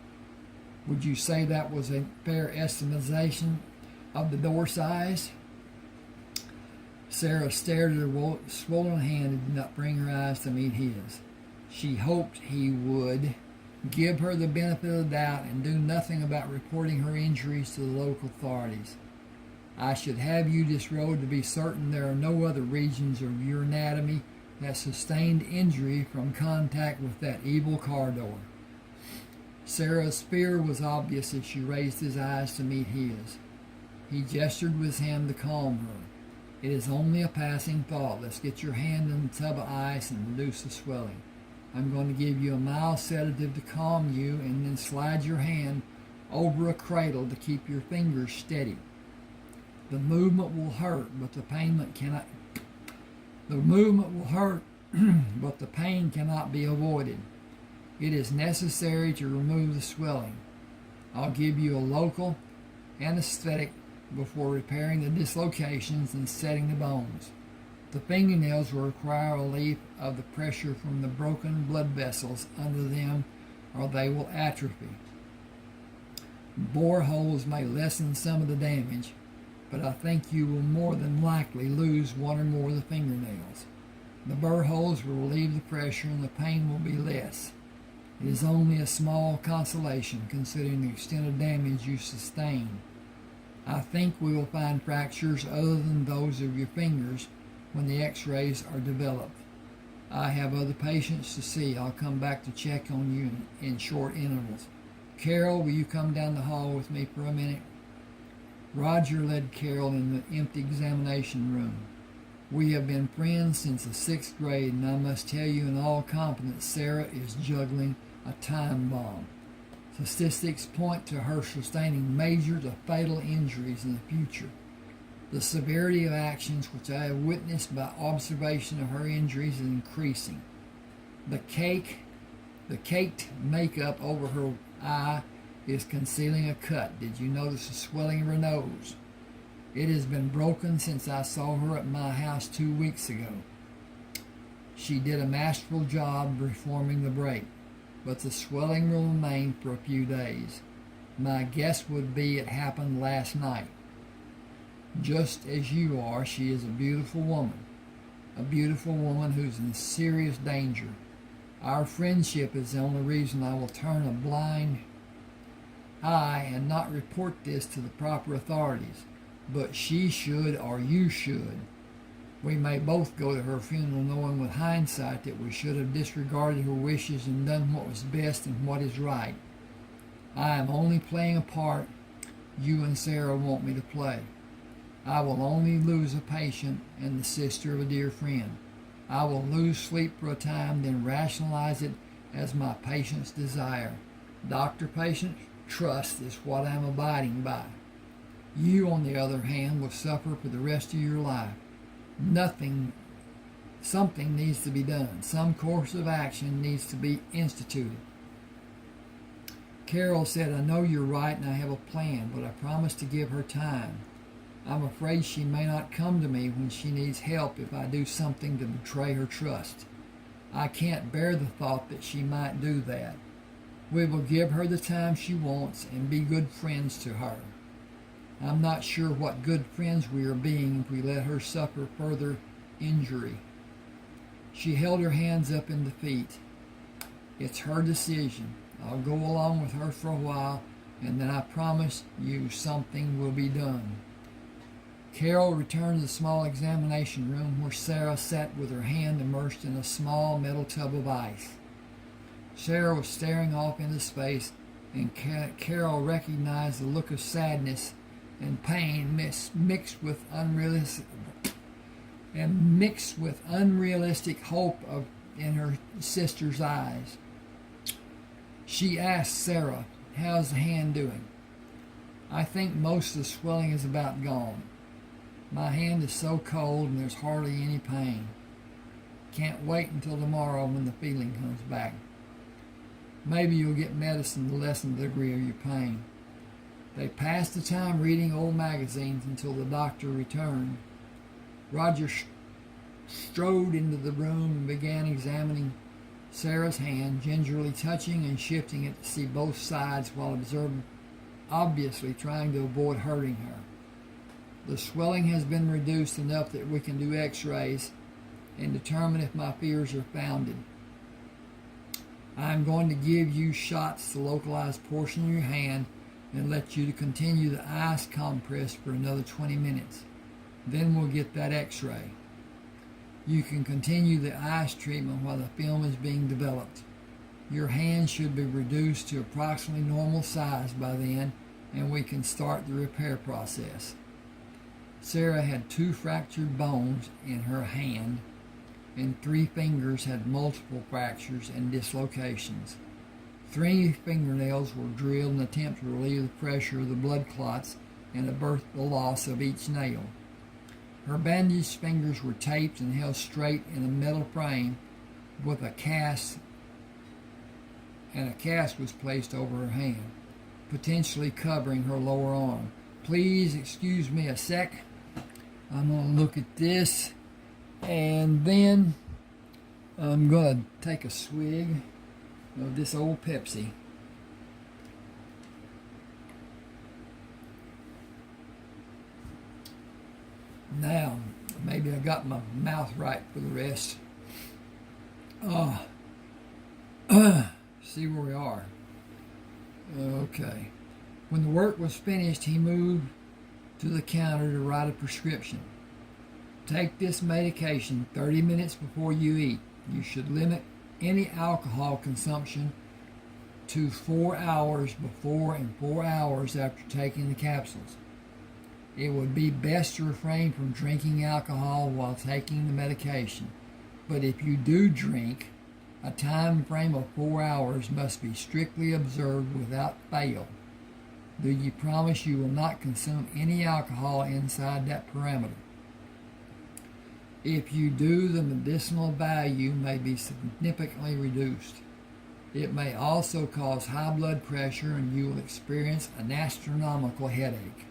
Would you say that was a fair estimation of the door size?" Sarah stared at her swollen hand and did not bring her eyes to meet his. She hoped he would give her the benefit of the doubt and do nothing about reporting her injuries to the local authorities. "I should have you disrobed to be certain there are no other regions of your anatomy that sustained injury from contact with that evil car door." Sarah's fear was obvious as she raised his eyes to meet his. He gestured with his hand to calm her. "It is only a passing thought. Let's get your hand in the tub of ice and reduce the swelling. I'm going to give you a mild sedative to calm you and then slide your hand over a cradle to keep your fingers steady. The movement will hurt, but the pain cannot. The movement will hurt, but the pain cannot be avoided. It is necessary to remove the swelling. I'll give you a local anesthetic before repairing the dislocations and setting the bones. The fingernails will require relief of the pressure from the broken blood vessels under them, or they will atrophy. Bore holes may lessen some of the damage, but I think you will more than likely lose 1 or more of the fingernails. The burr holes will relieve the pressure and the pain will be less. It is only a small consolation considering the extent of damage you sustained. I think we will find fractures other than those of your fingers when the x-rays are developed. I have other patients to see. I'll come back to check on you in short intervals. Carol, will you come down the hall with me for a minute? Roger led Carol in the empty examination room. We have been friends since the 6th grade, and I must tell you in all confidence Sarah is juggling a time bomb. Statistics point to her sustaining major to fatal injuries in the future. The severity of actions which I have witnessed by observation of her injuries is increasing. The caked makeup over her eye is concealing a cut. Did you notice the swelling of her nose? It has been broken since I saw her at my house 2 weeks ago. She did a masterful job reforming the break, but the swelling will remain for a few days. My guess would be it happened last night. Just as you are, she is a beautiful woman who's in serious danger. Our friendship is the only reason I will turn a blind eye and not report this to the proper authorities. But she should, or you should. We may both go to her funeral knowing with hindsight that we should have disregarded her wishes and done what was best and what is right. I am only playing a part you and Sarah want me to play. I will only lose a patient and the sister of a dear friend. I will lose sleep for a time, then rationalize it as my patient's desire. Doctor-patient trust is what I am abiding by. You, on the other hand, will suffer for the rest of your life. Something needs to be done. Some course of action needs to be instituted. Carol said, I know you're right and I have a plan, but I promise to give her time. I'm afraid she may not come to me when she needs help if I do something to betray her trust. I can't bear the thought that she might do that. We will give her the time she wants and be good friends to her. I'm not sure what good friends we are being if we let her suffer further injury. She held her hands up in defeat. It's her decision. I'll go along with her for a while, and then I promise you something will be done. Carol returned to the small examination room where Sarah sat with her hand immersed in a small metal tub of ice. Sarah was staring off into space, and Carol recognized the look of sadness and pain mixed with unrealistic hope in her sister's eyes. She asked Sarah, how's the hand doing? I think most of the swelling is about gone. My hand is so cold and there's hardly any pain. Can't wait until tomorrow when the feeling comes back. Maybe you'll get medicine to lessen the degree of your pain. They passed the time reading old magazines until the doctor returned. Roger strode into the room and began examining Sarah's hand, gingerly touching and shifting it to see both sides while obviously trying to avoid hurting her. The swelling has been reduced enough that we can do x-rays and determine if my fears are founded. I am going to give you shots to localize a portion of your hand and let you to continue the ice compress for another 20 minutes. Then we'll get that x-ray. You can continue the ice treatment while the film is being developed. Your hand should be reduced to approximately normal size by then, and we can start the repair process. Sarah had 2 fractured bones in her hand, and 3 fingers had multiple fractures and dislocations. 3 fingernails were drilled in an attempt to relieve the pressure of the blood clots and avert the loss of each nail. Her bandaged fingers were taped and held straight in a metal frame with a cast, and a cast was placed over her hand, potentially covering her lower arm. Please excuse me a sec. I'm going to look at this, and then I'm going to take a swig of this old Pepsi. Now, maybe I got my mouth right for the rest. see where we are. Okay. When the work was finished, he moved to the counter to write a prescription. Take this medication 30 minutes before you eat. You should limit any alcohol consumption to 4 hours before and 4 hours after taking the capsules. It would be best to refrain from drinking alcohol while taking the medication. But if you do drink, a time frame of 4 hours must be strictly observed without fail. Do you promise you will not consume any alcohol inside that parameter? If you do, the medicinal value may be significantly reduced. It may also cause high blood pressure and you will experience an astronomical headache.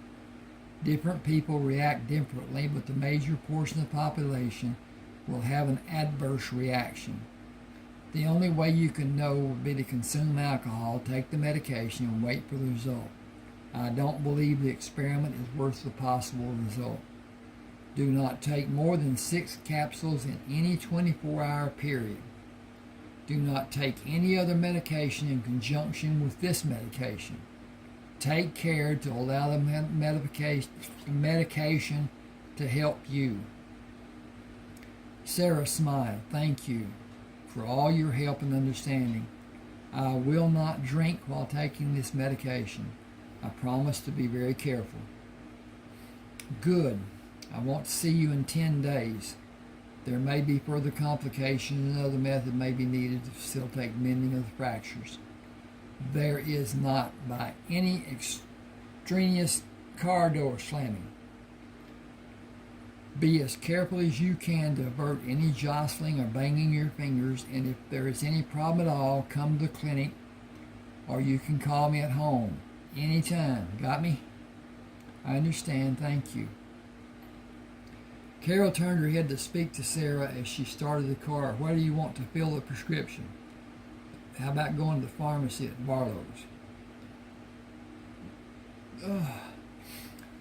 Different people react differently, but the major portion of the population will have an adverse reaction. The only way you can know would be to consume alcohol, take the medication, and wait for the result. I don't believe the experiment is worth the possible result. Do not take more than 6 capsules in any 24-hour period. Do not take any other medication in conjunction with this medication. Take care to allow the medication to help you. Sarah smiled. Thank you for all your help and understanding. I will not drink while taking this medication. I promise to be very careful. Good. I want to see you in 10 days. There may be further complications and another method may be needed to facilitate mending of the fractures. There is not by any extraneous car door slamming. Be as careful as you can to avert any jostling or banging your fingers, and if there is any problem at all, come to the clinic or you can call me at home anytime. Got me? I understand. Thank you. Carol turned her head to speak to Sarah as she started the car. Where do you want to fill the prescription? How about going to the pharmacy at Barlow's?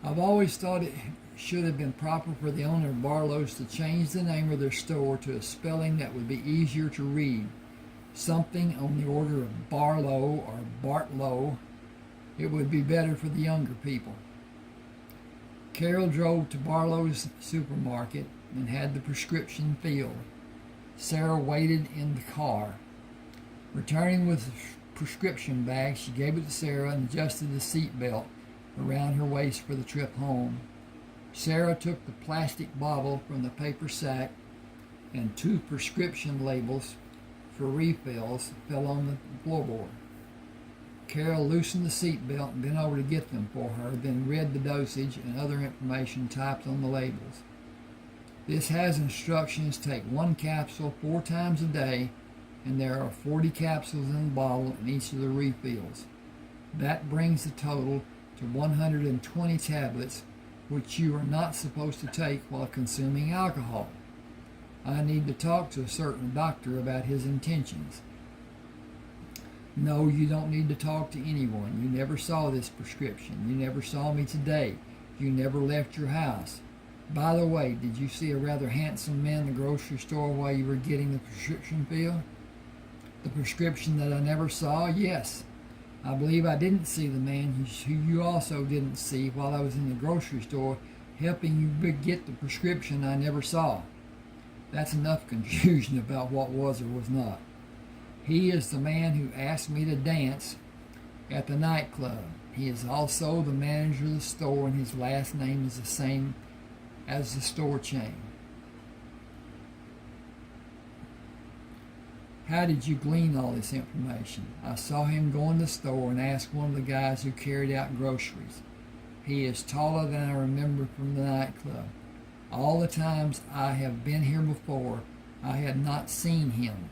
I've always thought it should have been proper for the owner of Barlow's to change the name of their store to a spelling that would be easier to read. Something on the order of Barlow or Bartlow. It would be better for the younger people. Carol drove to Barlow's supermarket and had the prescription filled. Sarah waited in the car. Returning with the prescription bag, she gave it to Sarah and adjusted the seat belt around her waist for the trip home. Sarah took the plastic bottle from the paper sack and 2 prescription labels for refills fell on the floorboard. Carol loosened the seat belt and bent over to get them for her, then read the dosage and other information typed on the labels. This has instructions: take 1 capsule 4 times a day, and there are 40 capsules in the bottle in each of the refills. That brings the total to 120 tablets, which you are not supposed to take while consuming alcohol. I need to talk to a certain doctor about his intentions. No, you don't need to talk to anyone. You never saw this prescription. You never saw me today. You never left your house. By the way, did you see a rather handsome man in the grocery store while you were getting the prescription filled? The prescription that I never saw? Yes. I believe I didn't see the man who you also didn't see while I was in the grocery store helping you get the prescription I never saw. That's enough confusion about what was or was not. He is the man who asked me to dance at the nightclub. He is also the manager of the store, and his last name is the same as the store chain. How did you glean all this information? I saw him go in the store and ask one of the guys who carried out groceries. He is taller than I remember from the nightclub. All the times I have been here before, I had not seen him.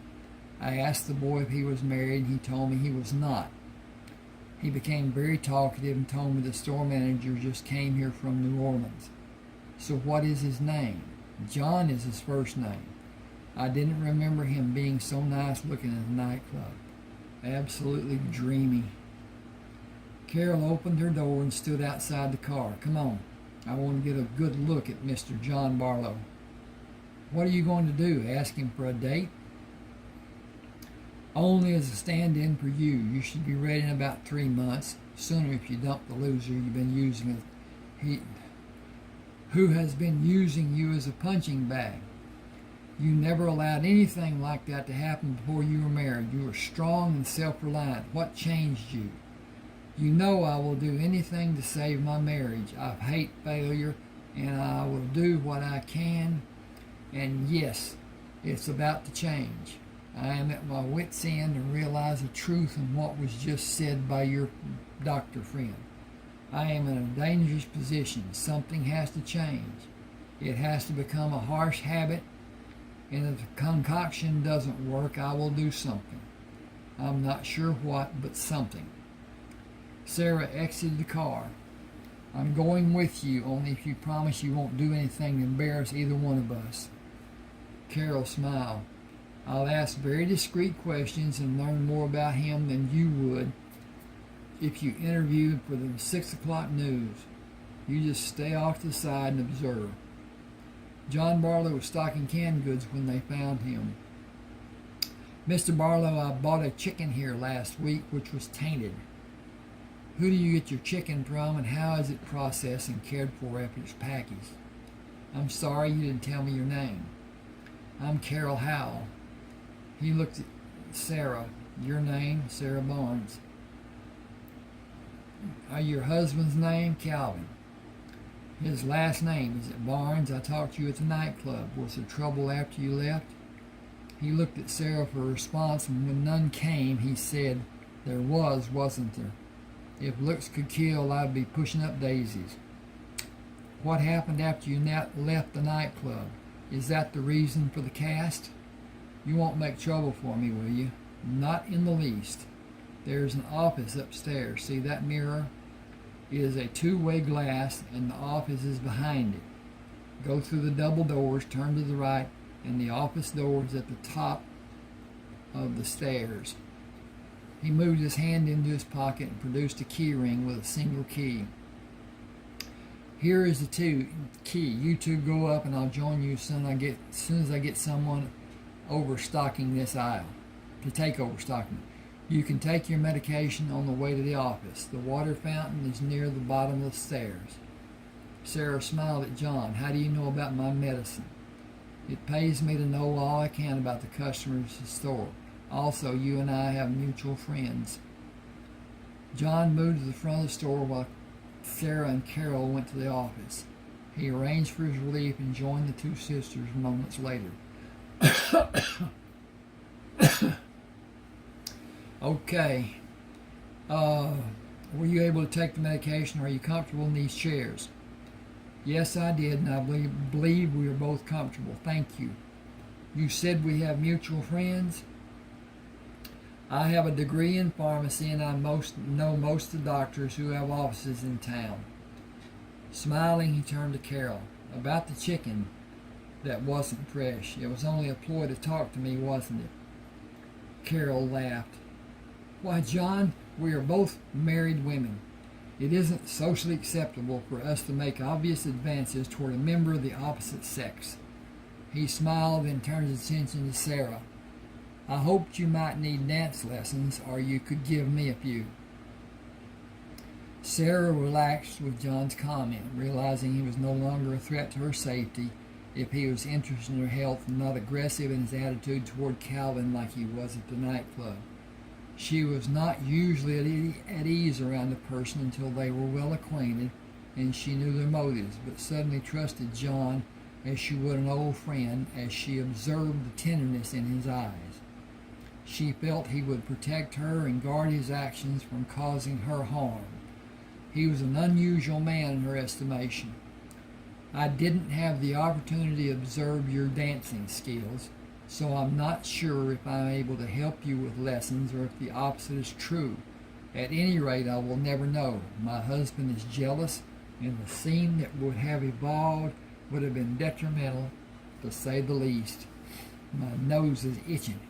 I asked the boy if he was married, and he told me he was not. He became very talkative and told me the store manager just came here from New Orleans. So what is his name? John is his first name. I didn't remember him being so nice looking at the nightclub. Absolutely dreamy. Carol opened her door and stood outside the car. Come on, I want to get a good look at Mr. John Barlow. What are you going to do? Ask him for a date? only as a stand-in for you. You should be ready in about 3 months, sooner if you dump the loser you've been using, who has been using you as a punching bag. You never allowed anything like that to happen before you were married. You were strong and self-reliant. What changed you? You know I will do anything to save my marriage. I hate failure, and I will do what I can. And yes, it's about to change. I am at my wit's end and realize the truth in what was just said by your doctor friend. I am in a dangerous position. Something has to change. It has to become a harsh habit, and if the concoction doesn't work, I will do something. I'm not sure what, but something. Sarah exited the car. I'm going with you, only if you promise you won't do anything to embarrass either one of us. Carol smiled. I'll ask very discreet questions and learn more about him than you would if you interviewed for the 6 o'clock news. You just stay off to the side and observe. John Barlow was stocking canned goods when they found him. Mr. Barlow, I bought a chicken here last week which was tainted. Who do you get your chicken from, and how is it processed and cared for after it's packaged? I'm sorry you didn't tell me your name. I'm Carol Howell. He looked at Sarah. Your name? Sarah Barnes. Your husband's name? Calvin. His last name, is it Barnes? I talked to you at the nightclub. Was there trouble after you left? He looked at Sarah for a response, and when none came, he said, there was, wasn't there? If looks could kill, I'd be pushing up daisies. What happened after you left the nightclub? Is that the reason for the cast? You won't make trouble for me, will you? Not in the least. There's an office upstairs. See that mirror? It is a two-way glass, and the office is behind it. Go through the double doors, turn to the right, and the office door is at the top of the stairs. He moved his hand into his pocket and produced a key ring with a single key. Here is the key. You two go up, and I'll join you as soon as I get someone overstocking this aisle, to take overstocking. You can take your medication on the way to the office. The water fountain is near the bottom of the stairs. Sarah smiled at John. How do you know about my medicine? It pays me to know all I can about the customers at the store. Also, you and I have mutual friends. John moved to the front of the store while Sarah and Carol went to the office. He arranged for his relief and joined the two sisters moments later. Okay. Were you able to take the medication? Are you comfortable in these chairs? Yes, I did, and I believe we are both comfortable. Thank you. You said we have mutual friends? I have a degree in pharmacy, and I know most of the doctors who have offices in town. Smiling, he turned to Carol. About the chicken that wasn't fresh. It was only a ploy to talk to me, wasn't it? Carol laughed. Why, John, we are both married women. It isn't socially acceptable for us to make obvious advances toward a member of the opposite sex. He smiled and turned his attention to Sarah. I hoped you might need dance lessons, or you could give me a few. Sarah relaxed with John's comment, realizing he was no longer a threat to her safety if he was interested in her health and not aggressive in his attitude toward Calvin like he was at the nightclub. She was not usually at ease around a person until they were well acquainted and she knew their motives, but suddenly trusted John as she would an old friend as she observed the tenderness in his eyes. She felt he would protect her and guard his actions from causing her harm. He was an unusual man in her estimation. I didn't have the opportunity to observe your dancing skills, so I'm not sure if I'm able to help you with lessons or if the opposite is true. At any rate, I will never know. My husband is jealous, and the scene that would have evolved would have been detrimental, to say the least. My nose is itching.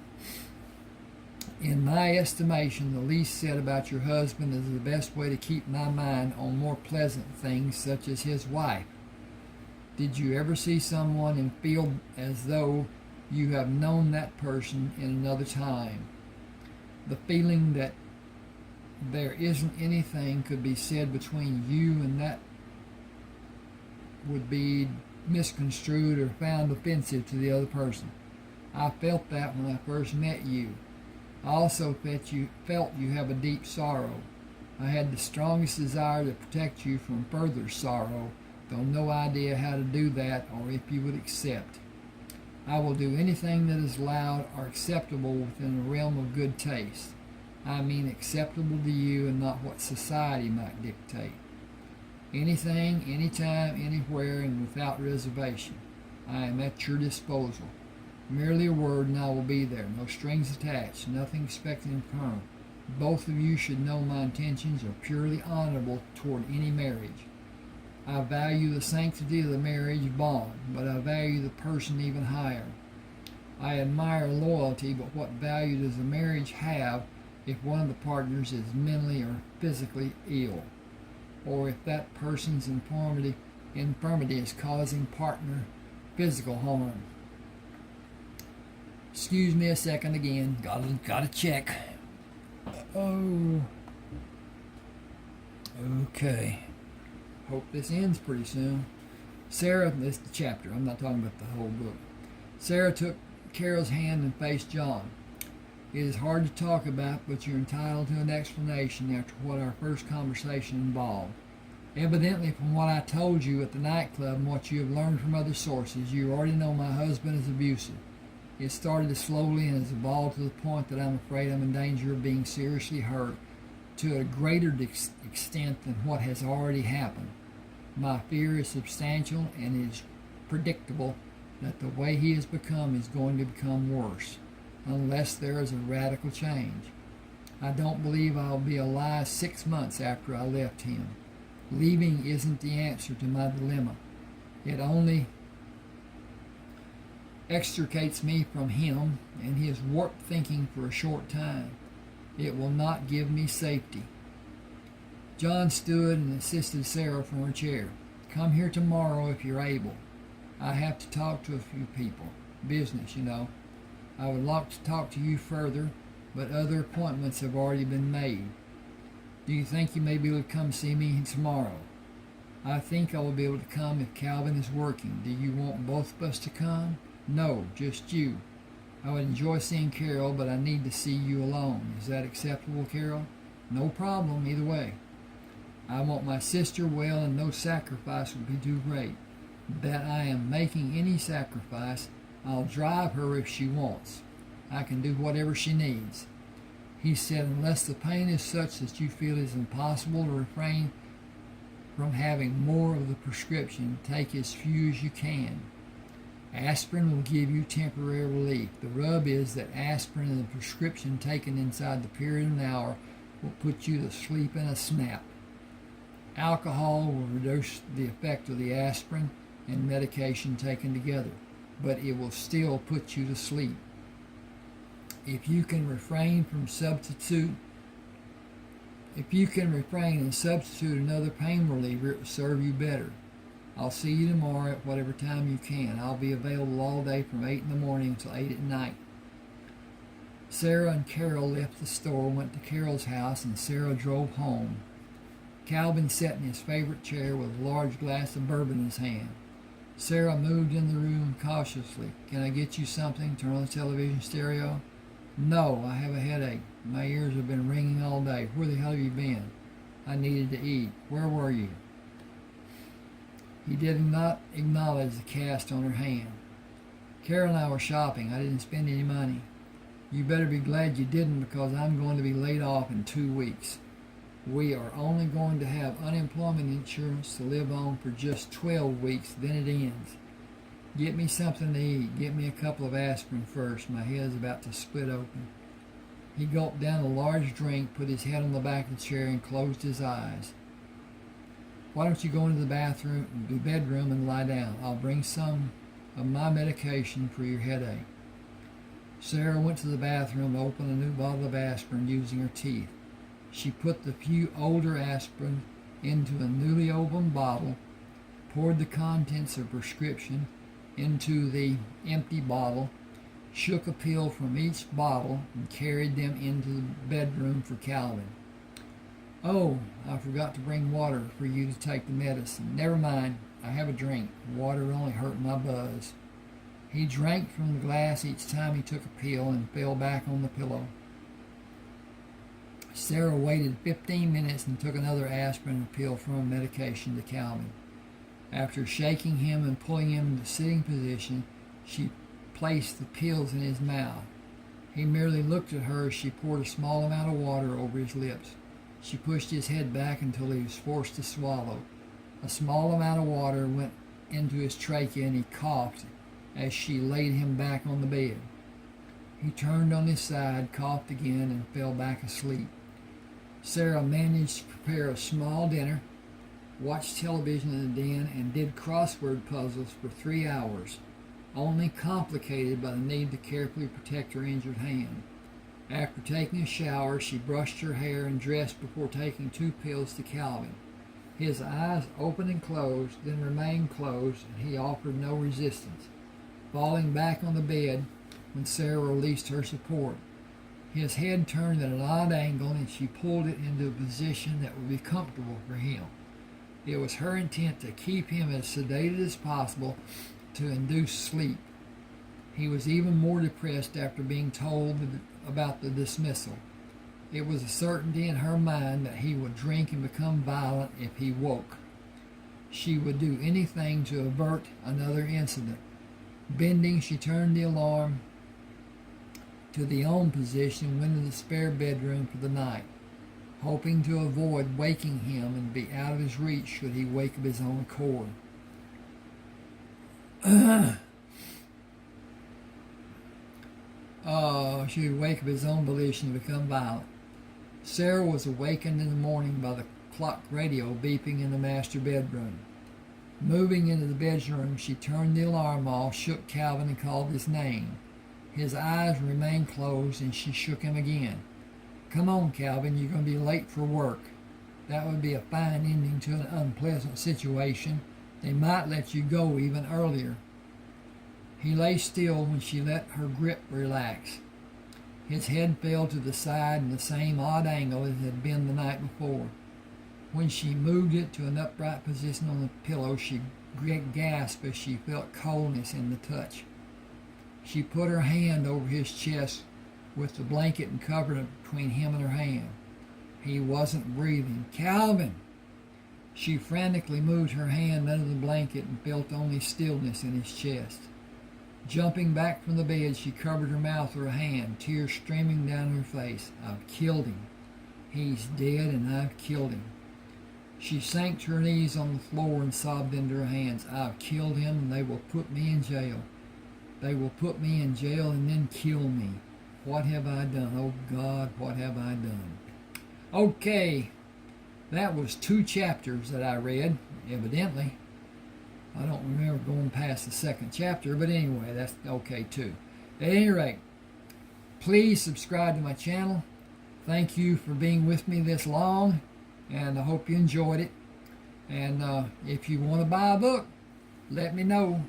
In my estimation, the least said about your husband is the best way to keep my mind on more pleasant things, such as his wife. Did you ever see someone and feel as though you have known that person in another time? The feeling that there isn't anything could be said between you and that would be misconstrued or found offensive to the other person. I felt that when I first met you. I also felt you have a deep sorrow. I had the strongest desire to protect you from further sorrow, though no idea how to do that or if you would accept. I will do anything that is allowed or acceptable within the realm of good taste. I mean acceptable to you and not what society might dictate. Anything, anytime, anywhere, and without reservation. I am at your disposal. Merely a word and I will be there. No strings attached, nothing expected in return. Both of you should know my intentions are purely honorable toward any marriage. I value the sanctity of the marriage bond, but I value the person even higher. I admire loyalty, but what value does a marriage have if one of the partners is mentally or physically ill, or if that person's infirmity is causing partner physical harm? Excuse me a second again. Gotta check. Oh. Okay. Hope this ends pretty soon. Sarah, this is the chapter. I'm not talking about the whole book. Sarah took Carol's hand and faced John. It is hard to talk about, but you're entitled to an explanation after what our first conversation involved. Evidently, from what I told you at the nightclub and what you have learned from other sources, you already know my husband is abusive. It started slowly and has evolved to the point that I'm afraid I'm in danger of being seriously hurt to a greater extent than what has already happened. My fear is substantial and it is predictable that the way he has become is going to become worse, unless there is a radical change. I don't believe I'll be alive 6 months after I left him. Leaving isn't the answer to my dilemma. It only extricates me from him and his warped thinking for a short time. It will not give me safety. John stood and assisted Sarah from her chair. Come here tomorrow if you're able. I have to talk to a few people. Business, you know. I would like to talk to you further, but other appointments have already been made. Do you think you may be able to come see me tomorrow? I think I will be able to come if Calvin is working. Do you want both of us to come? No, just you. I would enjoy seeing Carol, but I need to see you alone. Is that acceptable, Carol? No problem, either way. I want my sister well, and no sacrifice would be too great. That I am making any sacrifice. I'll drive her if she wants. I can do whatever she needs. He said, unless the pain is such that you feel it is impossible to refrain from having more of the prescription, take as few as you can. Aspirin will give you temporary relief. The rub is that aspirin and the prescription taken inside the period of an hour will put you to sleep in a snap. Alcohol will reduce the effect of the aspirin and medication taken together, but it will still put you to sleep. If you can refrain and substitute another pain reliever, it will serve you better. I'll see you tomorrow at whatever time you can. I'll be available all day from 8 in the morning until 8 at night. Sarah and Carol left the store, went to Carol's house, and Sarah drove home. Calvin sat in his favorite chair with a large glass of bourbon in his hand. Sarah moved in the room cautiously. Can I get you something? Turn on the television stereo. No, I have a headache. My ears have been ringing all day. Where the hell have you been? I needed to eat. Where were you? He did not acknowledge the cast on her hand. Carol and I were shopping. I didn't spend any money. You better be glad you didn't, because I'm going to be laid off in 2 weeks. We are only going to have unemployment insurance to live on for just 12 weeks, then it ends. Get me something to eat. Get me a couple of aspirin first. My head is about to split open. He gulped down a large drink, put his head on the back of the chair, and closed his eyes. Why don't you go into the bedroom and lie down? I'll bring some of my medication for your headache. Sarah went to the bathroom and opened a new bottle of aspirin using her teeth. She put the few older aspirin into a newly opened bottle, poured the contents of prescription into the empty bottle. shook a pill from each bottle, and carried them into the bedroom for Calvin. "Oh, I forgot to bring water for you to take the medicine." "Never mind, I have a drink. Water only hurt my buzz." He drank from the glass each time he took a pill and fell back on the pillow. Sarah waited 15 minutes and took another aspirin and pill from a medication to Calvin. After shaking him and pulling him into sitting position, she placed the pills in his mouth. He merely looked at her as she poured a small amount of water over his lips. She pushed his head back until he was forced to swallow. A small amount of water went into his trachea and he coughed as she laid him back on the bed. He turned on his side, coughed again, and fell back asleep. Sarah managed to prepare a small dinner, watched television in the den, and did crossword puzzles for 3 hours, only complicated by the need to carefully protect her injured hand. After taking a shower, she brushed her hair and dressed before taking 2 pills to Calvin. His eyes opened and closed, then remained closed, and he offered no resistance, falling back on the bed when Sarah released her support. His head turned at an odd angle, and she pulled it into a position that would be comfortable for him. It was her intent to keep him as sedated as possible to induce sleep. He was even more depressed after being told about the dismissal. It was a certainty in her mind that he would drink and become violent if he woke. She would do anything to avert another incident. Bending, she turned the alarm to the on position and went to the spare bedroom for the night, hoping to avoid waking him and be out of his reach should he wake of his own accord. Should he wake of his own volition and become violent. Sarah was awakened in the morning by the clock radio beeping in the master bedroom. Moving into the bedroom, she turned the alarm off, shook Calvin, and called his name. His eyes remained closed, and she shook him again. "Come on, Calvin, you're going to be late for work." That would be a fine ending to an unpleasant situation. They might let you go even earlier. He lay still when she let her grip relax. His head fell to the side in the same odd angle as it had been the night before. When she moved it to an upright position on the pillow, she gasped as she felt coldness in the touch. She put her hand over his chest with the blanket and covered it between him and her hand. He wasn't breathing. "Calvin!" She frantically moved her hand under the blanket and felt only stillness in his chest. Jumping back from the bed, she covered her mouth with her hand, tears streaming down her face. "I've killed him. He's dead, and I've killed him." She sank to her knees on the floor and sobbed into her hands. "I've killed him, and they will put me in jail. They will put me in jail and then kill me. What have I done? Oh God, what have I done?" Okay, that was 2 chapters that I read, evidently. I don't remember going past the 2nd chapter, but anyway, that's okay too. At any rate, please subscribe to my channel. Thank you for being with me this long, and I hope you enjoyed it. And if you want to buy a book, let me know.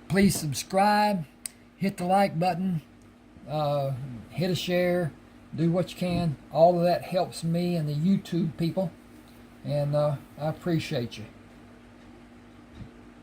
Please subscribe, hit the like button, hit a share, do what you can. All of that helps me and the YouTube people, and I appreciate you.